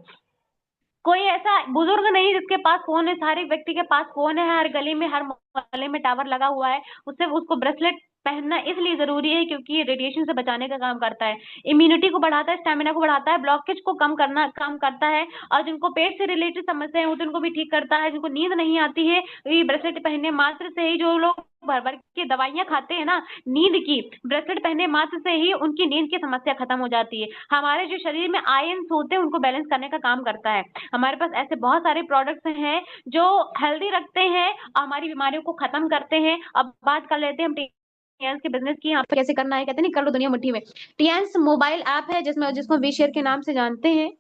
A: कोई ऐसा बुजुर्ग नहीं जिसके पास फोन है। सारे व्यक्ति के पास फोन है, हर गली में हर मोहल्ले में टावर लगा हुआ है। उससे उसको ब्रेसलेट पहनना इसलिए जरूरी है क्योंकि ये रेडिएशन से बचाने का काम करता है, इम्यूनिटी को बढ़ाता है, स्टेमिना को बढ़ाता है, ब्लॉकेज को कम करना काम करता है। और जिनको पेट से रिलेटेड समस्याएं होती है उनको भी ठीक करता है। जिनको नींद नहीं आती है, ये ब्रेसलेट पहनने मात्र से ही, जो लोग भर भर के दवाइयां खाते हैं ना नींद की, ब्रेसलेट पहनने मात्र से ही उनकी नींद की समस्या खत्म हो जाती है। हमारे जो शरीर में आयन्स होते हैं उनको बैलेंस करने का काम करता है। हमारे पास ऐसे बहुत सारे प्रोडक्ट्स हैं जो हेल्दी रखते हैं और हमारी बीमारियों को खत्म करते हैं। अब बात कर लेते हैं हम टीएंस के बिजनेस की। यहाँ पे कैसे करना है, कहते नहीं कर लो दुनिया मुट्ठी में। टीएंस मोबाइल ऐप है जिसको वी शेयर के नाम से जानते हैं।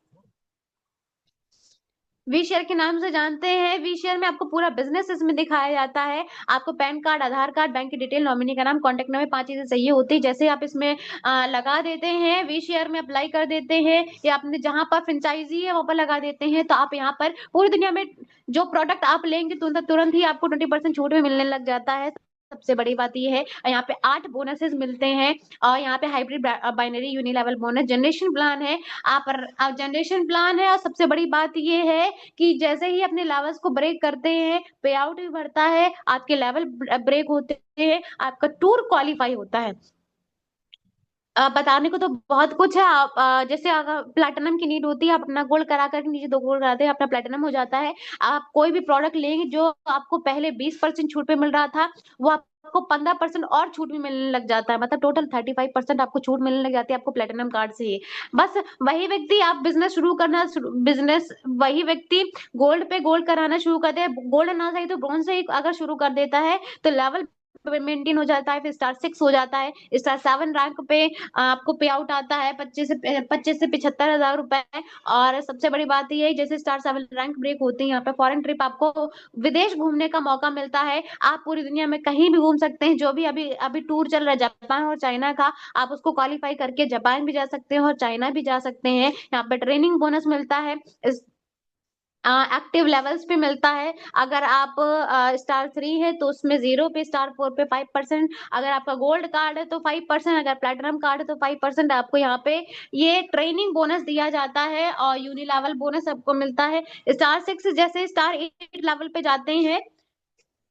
A: वी शेयर के नाम से जानते हैं। वी शेयर में आपको पूरा बिजनेस इसमें दिखाया जाता है। आपको पैन कार्ड, आधार कार्ड, बैंक की डिटेल, नॉमिनी का नाम, कॉन्टेक्ट नंबर, 5 चीजें चाहिए होती है। जैसे आप इसमें लगा देते हैं, वी शेयर में अप्लाई कर देते हैं, या आपने जहां पर फ्रेंचाइजी है वहां पर लगा देते हैं, तो आप यहाँ पर पूरी दुनिया में जो प्रोडक्ट आप लेंगे तुरंत ही आपको 20% छूट में मिलने लग जाता है। सबसे बड़ी बात ये है, यहाँ पे 8 बोनसेस मिलते हैं। और यहाँ पे hybrid, binary, unilevel bonus, generation plan है। आप जनरेशन प्लान है। और सबसे बड़ी बात ये है कि जैसे ही अपने लेवल्स को ब्रेक करते हैं, पे आउट भी बढ़ता है, आपके लेवल ब्रेक होते हैं, आपका टूर क्वालिफाई होता है। बताने को तो बहुत कुछ है। आप जैसे अगर प्लैटिनम की नीड होती है, आप अपना गोल्ड करा कर नीचे 2 गोल्ड कराते हैं, अपना प्लैटिनम हो जाता है। आप कोई भी प्रोडक्ट लेंगे जो आपको पहले 20% छूट पे मिल रहा था, वो आपको 15% और छूट भी मिलने लग जाता है। मतलब टोटल 35% आपको छूट मिलने लग जाती है आपको प्लैटिनम कार्ड से ही। बस वही व्यक्ति आप बिजनेस वही व्यक्ति गोल्ड पे गोल्ड कराना शुरू कर दे, गोल्ड ना सही तो ब्रॉन्ज से ही अगर शुरू कर देता है तो लेवल मेंटेन हो जाता है। फिर स्टार 6 हो जाता है, स्टार 7 रैंक पे आपको पे आउट आता है 25 से 75 हजार रुपए। और सबसे बड़ी बात ये है, जैसे स्टार 7 रैंक ब्रेक होती है, यहाँ पे फॉरेन ट्रिप आपको विदेश घूमने का मौका मिलता है। आप पूरी दुनिया में कहीं भी घूम सकते हैं। जो भी अभी अभी टूर चल रहा है जापान और चाइना का, आप उसको क्वालिफाई करके जापान भी जा सकते हैं और चाइना भी जा सकते हैं। यहाँ पे ट्रेनिंग बोनस मिलता है, एक्टिव लेवल्स पे मिलता है। अगर आप स्टार 3 है तो उसमें 0 पे, स्टार 4 पे 5%, अगर आपका गोल्ड कार्ड है तो 5%, अगर प्लेटिनम कार्ड है तो 5% आपको यहाँ पे ये ट्रेनिंग बोनस दिया जाता है। और यूनिलेवल बोनस आपको मिलता है। स्टार 6 जैसे स्टार 8 लेवल पे जाते हैं,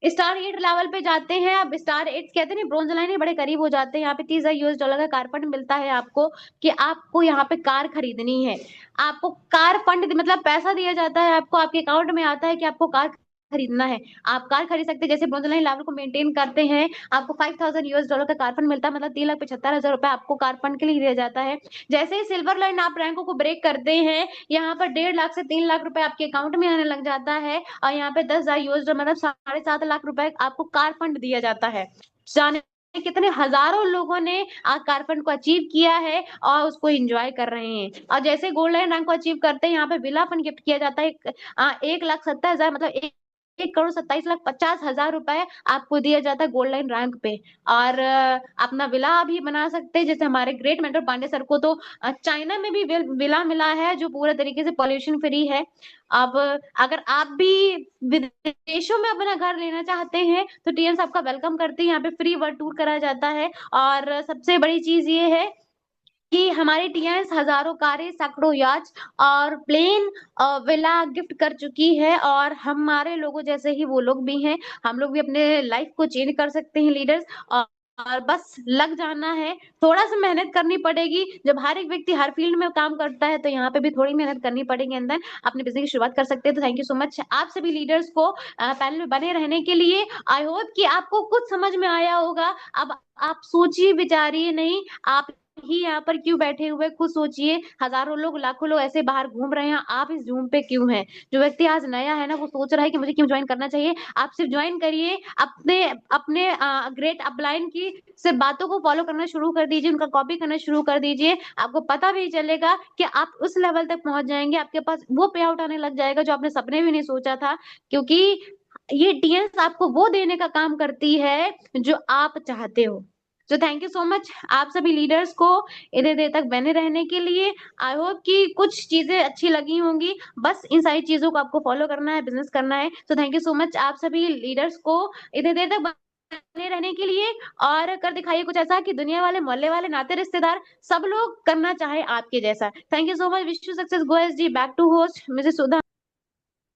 A: स्टार 8 लेवल पे जाते हैं, अब स्टार 8 कहते हैं ब्रॉन्ज लाइन ही बड़े करीब हो जाते हैं। यहाँ पे $30,000 का कार फंड मिलता है आपको, कि आपको यहाँ पे कार खरीदनी है। आपको कार फंड मतलब पैसा दिया जाता है आपको, आपके अकाउंट में आता है कि आपको कार खरीदना है, आप कार खरीद सकते हैं। जैसे ब्रॉन्ज लाइन लेवल को मेंटेन करते हैं, आपको $5000 का कार फंड मिलता है, मतलब 3,75,000 रुपए आपको कार फंड के लिए दिया जाता है। जैसे ही सिल्वर लाइन आप रैंकों को ब्रेक करते हैं, यहाँ पर 1.5 लाख से 3 लाख रुपए आपके अकाउंट में आने लग जाता है, और यहाँ पे $10,000 मतलब 7.5 लाख रुपए आपको कार फंड दिया जाता है। जाने कितने हजारों लोगों ने कार फंड को अचीव किया है और उसको एंजॉय कर रहे हैं। और जैसे गोल्ड लाइन रैंक को अचीव करते हैं, यहाँ पे विला फंड गिफ्ट किया जाता है 1,70,000 मतलब 1,27,50,000 रुपए आपको दिया जाता है गोल्ड लाइन रैंक पे। और अपना विला भी बना सकते हैं। जैसे हमारे ग्रेट मेंटर पांडे सर को तो चाइना में भी विला मिला है जो पूरे तरीके से पॉल्यूशन फ्री है। अब अगर आप भी विदेशों में अपना घर लेना चाहते हैं तो टीएम्स आपका वेलकम करते हैं। यहाँ पे फ्री वर्ल्ड टूर कराया जाता है। और सबसे बड़ी चीज ये है कि हमारी टीएम्स हजारों कारें, सैकड़ों याच और प्लेन विला गिफ्ट कर चुकी है। और हमारे लोगों जैसे ही वो लोग भी हैं, हम लोग भी अपने लाइफ को चेंज कर सकते हैं लीडर्स। और बस लग जाना है, थोड़ा सा मेहनत करनी पड़ेगी। जब हर एक व्यक्ति हर फील्ड में काम करता है तो यहाँ पे भी थोड़ी मेहनत करनी पड़ेगी, अंदर अपने बिजनेस की शुरुआत कर सकते हैं। तो थैंक यू सो मच आप सभी लीडर्स को पैनल में बने रहने के लिए। आई होप कि आपको कुछ समझ में आया होगा। अब आप सोचिए विचारिए नहीं, आप ही यहाँ पर क्यों बैठे हुए, खुद सोचिए। हजारों लोग, लाखों लोग ऐसे बाहर घूम रहे हैं, आप इस जूम पे क्यों हैं? जो व्यक्ति आज नया है ना, वो सोच रहा है कि मुझे क्यों ज्वाइन करना चाहिए। आप सिर्फ ज्वाइन करिए, अपने अपने ग्रेट अपलाइन की सिर्फ बातों को फॉलो करना शुरू कर दीजिए, उनका कॉपी करना शुरू कर दीजिए। आपको पता भी चलेगा कि आप उस लेवल तक पहुंच जाएंगे, आपके पास वो पे आउट आने लग जाएगा जो आपने सपने भी नहीं सोचा था। क्योंकि ये टीएस आपको वो देने का काम करती है जो आप चाहते हो। तो थैंक यू सो मच आप सभी लीडर्स को इतने देर तक बने रहने के लिए। आई होप कि कुछ चीजें अच्छी लगी होंगी। बस इन सारी चीजों को आपको फॉलो करना है, बिजनेस करना है। तो थैंक यू सो मच आप सभी लीडर्स को इतने देर तक बने रहने के लिए। और कर दिखाइए कुछ ऐसा कि दुनिया वाले, मोहल्ले वाले, नाते रिश्तेदार सब लोग करना चाहे आपके जैसा। Thank you so much. Wish you success. Go एस जी। Back to host Mrs Sudha.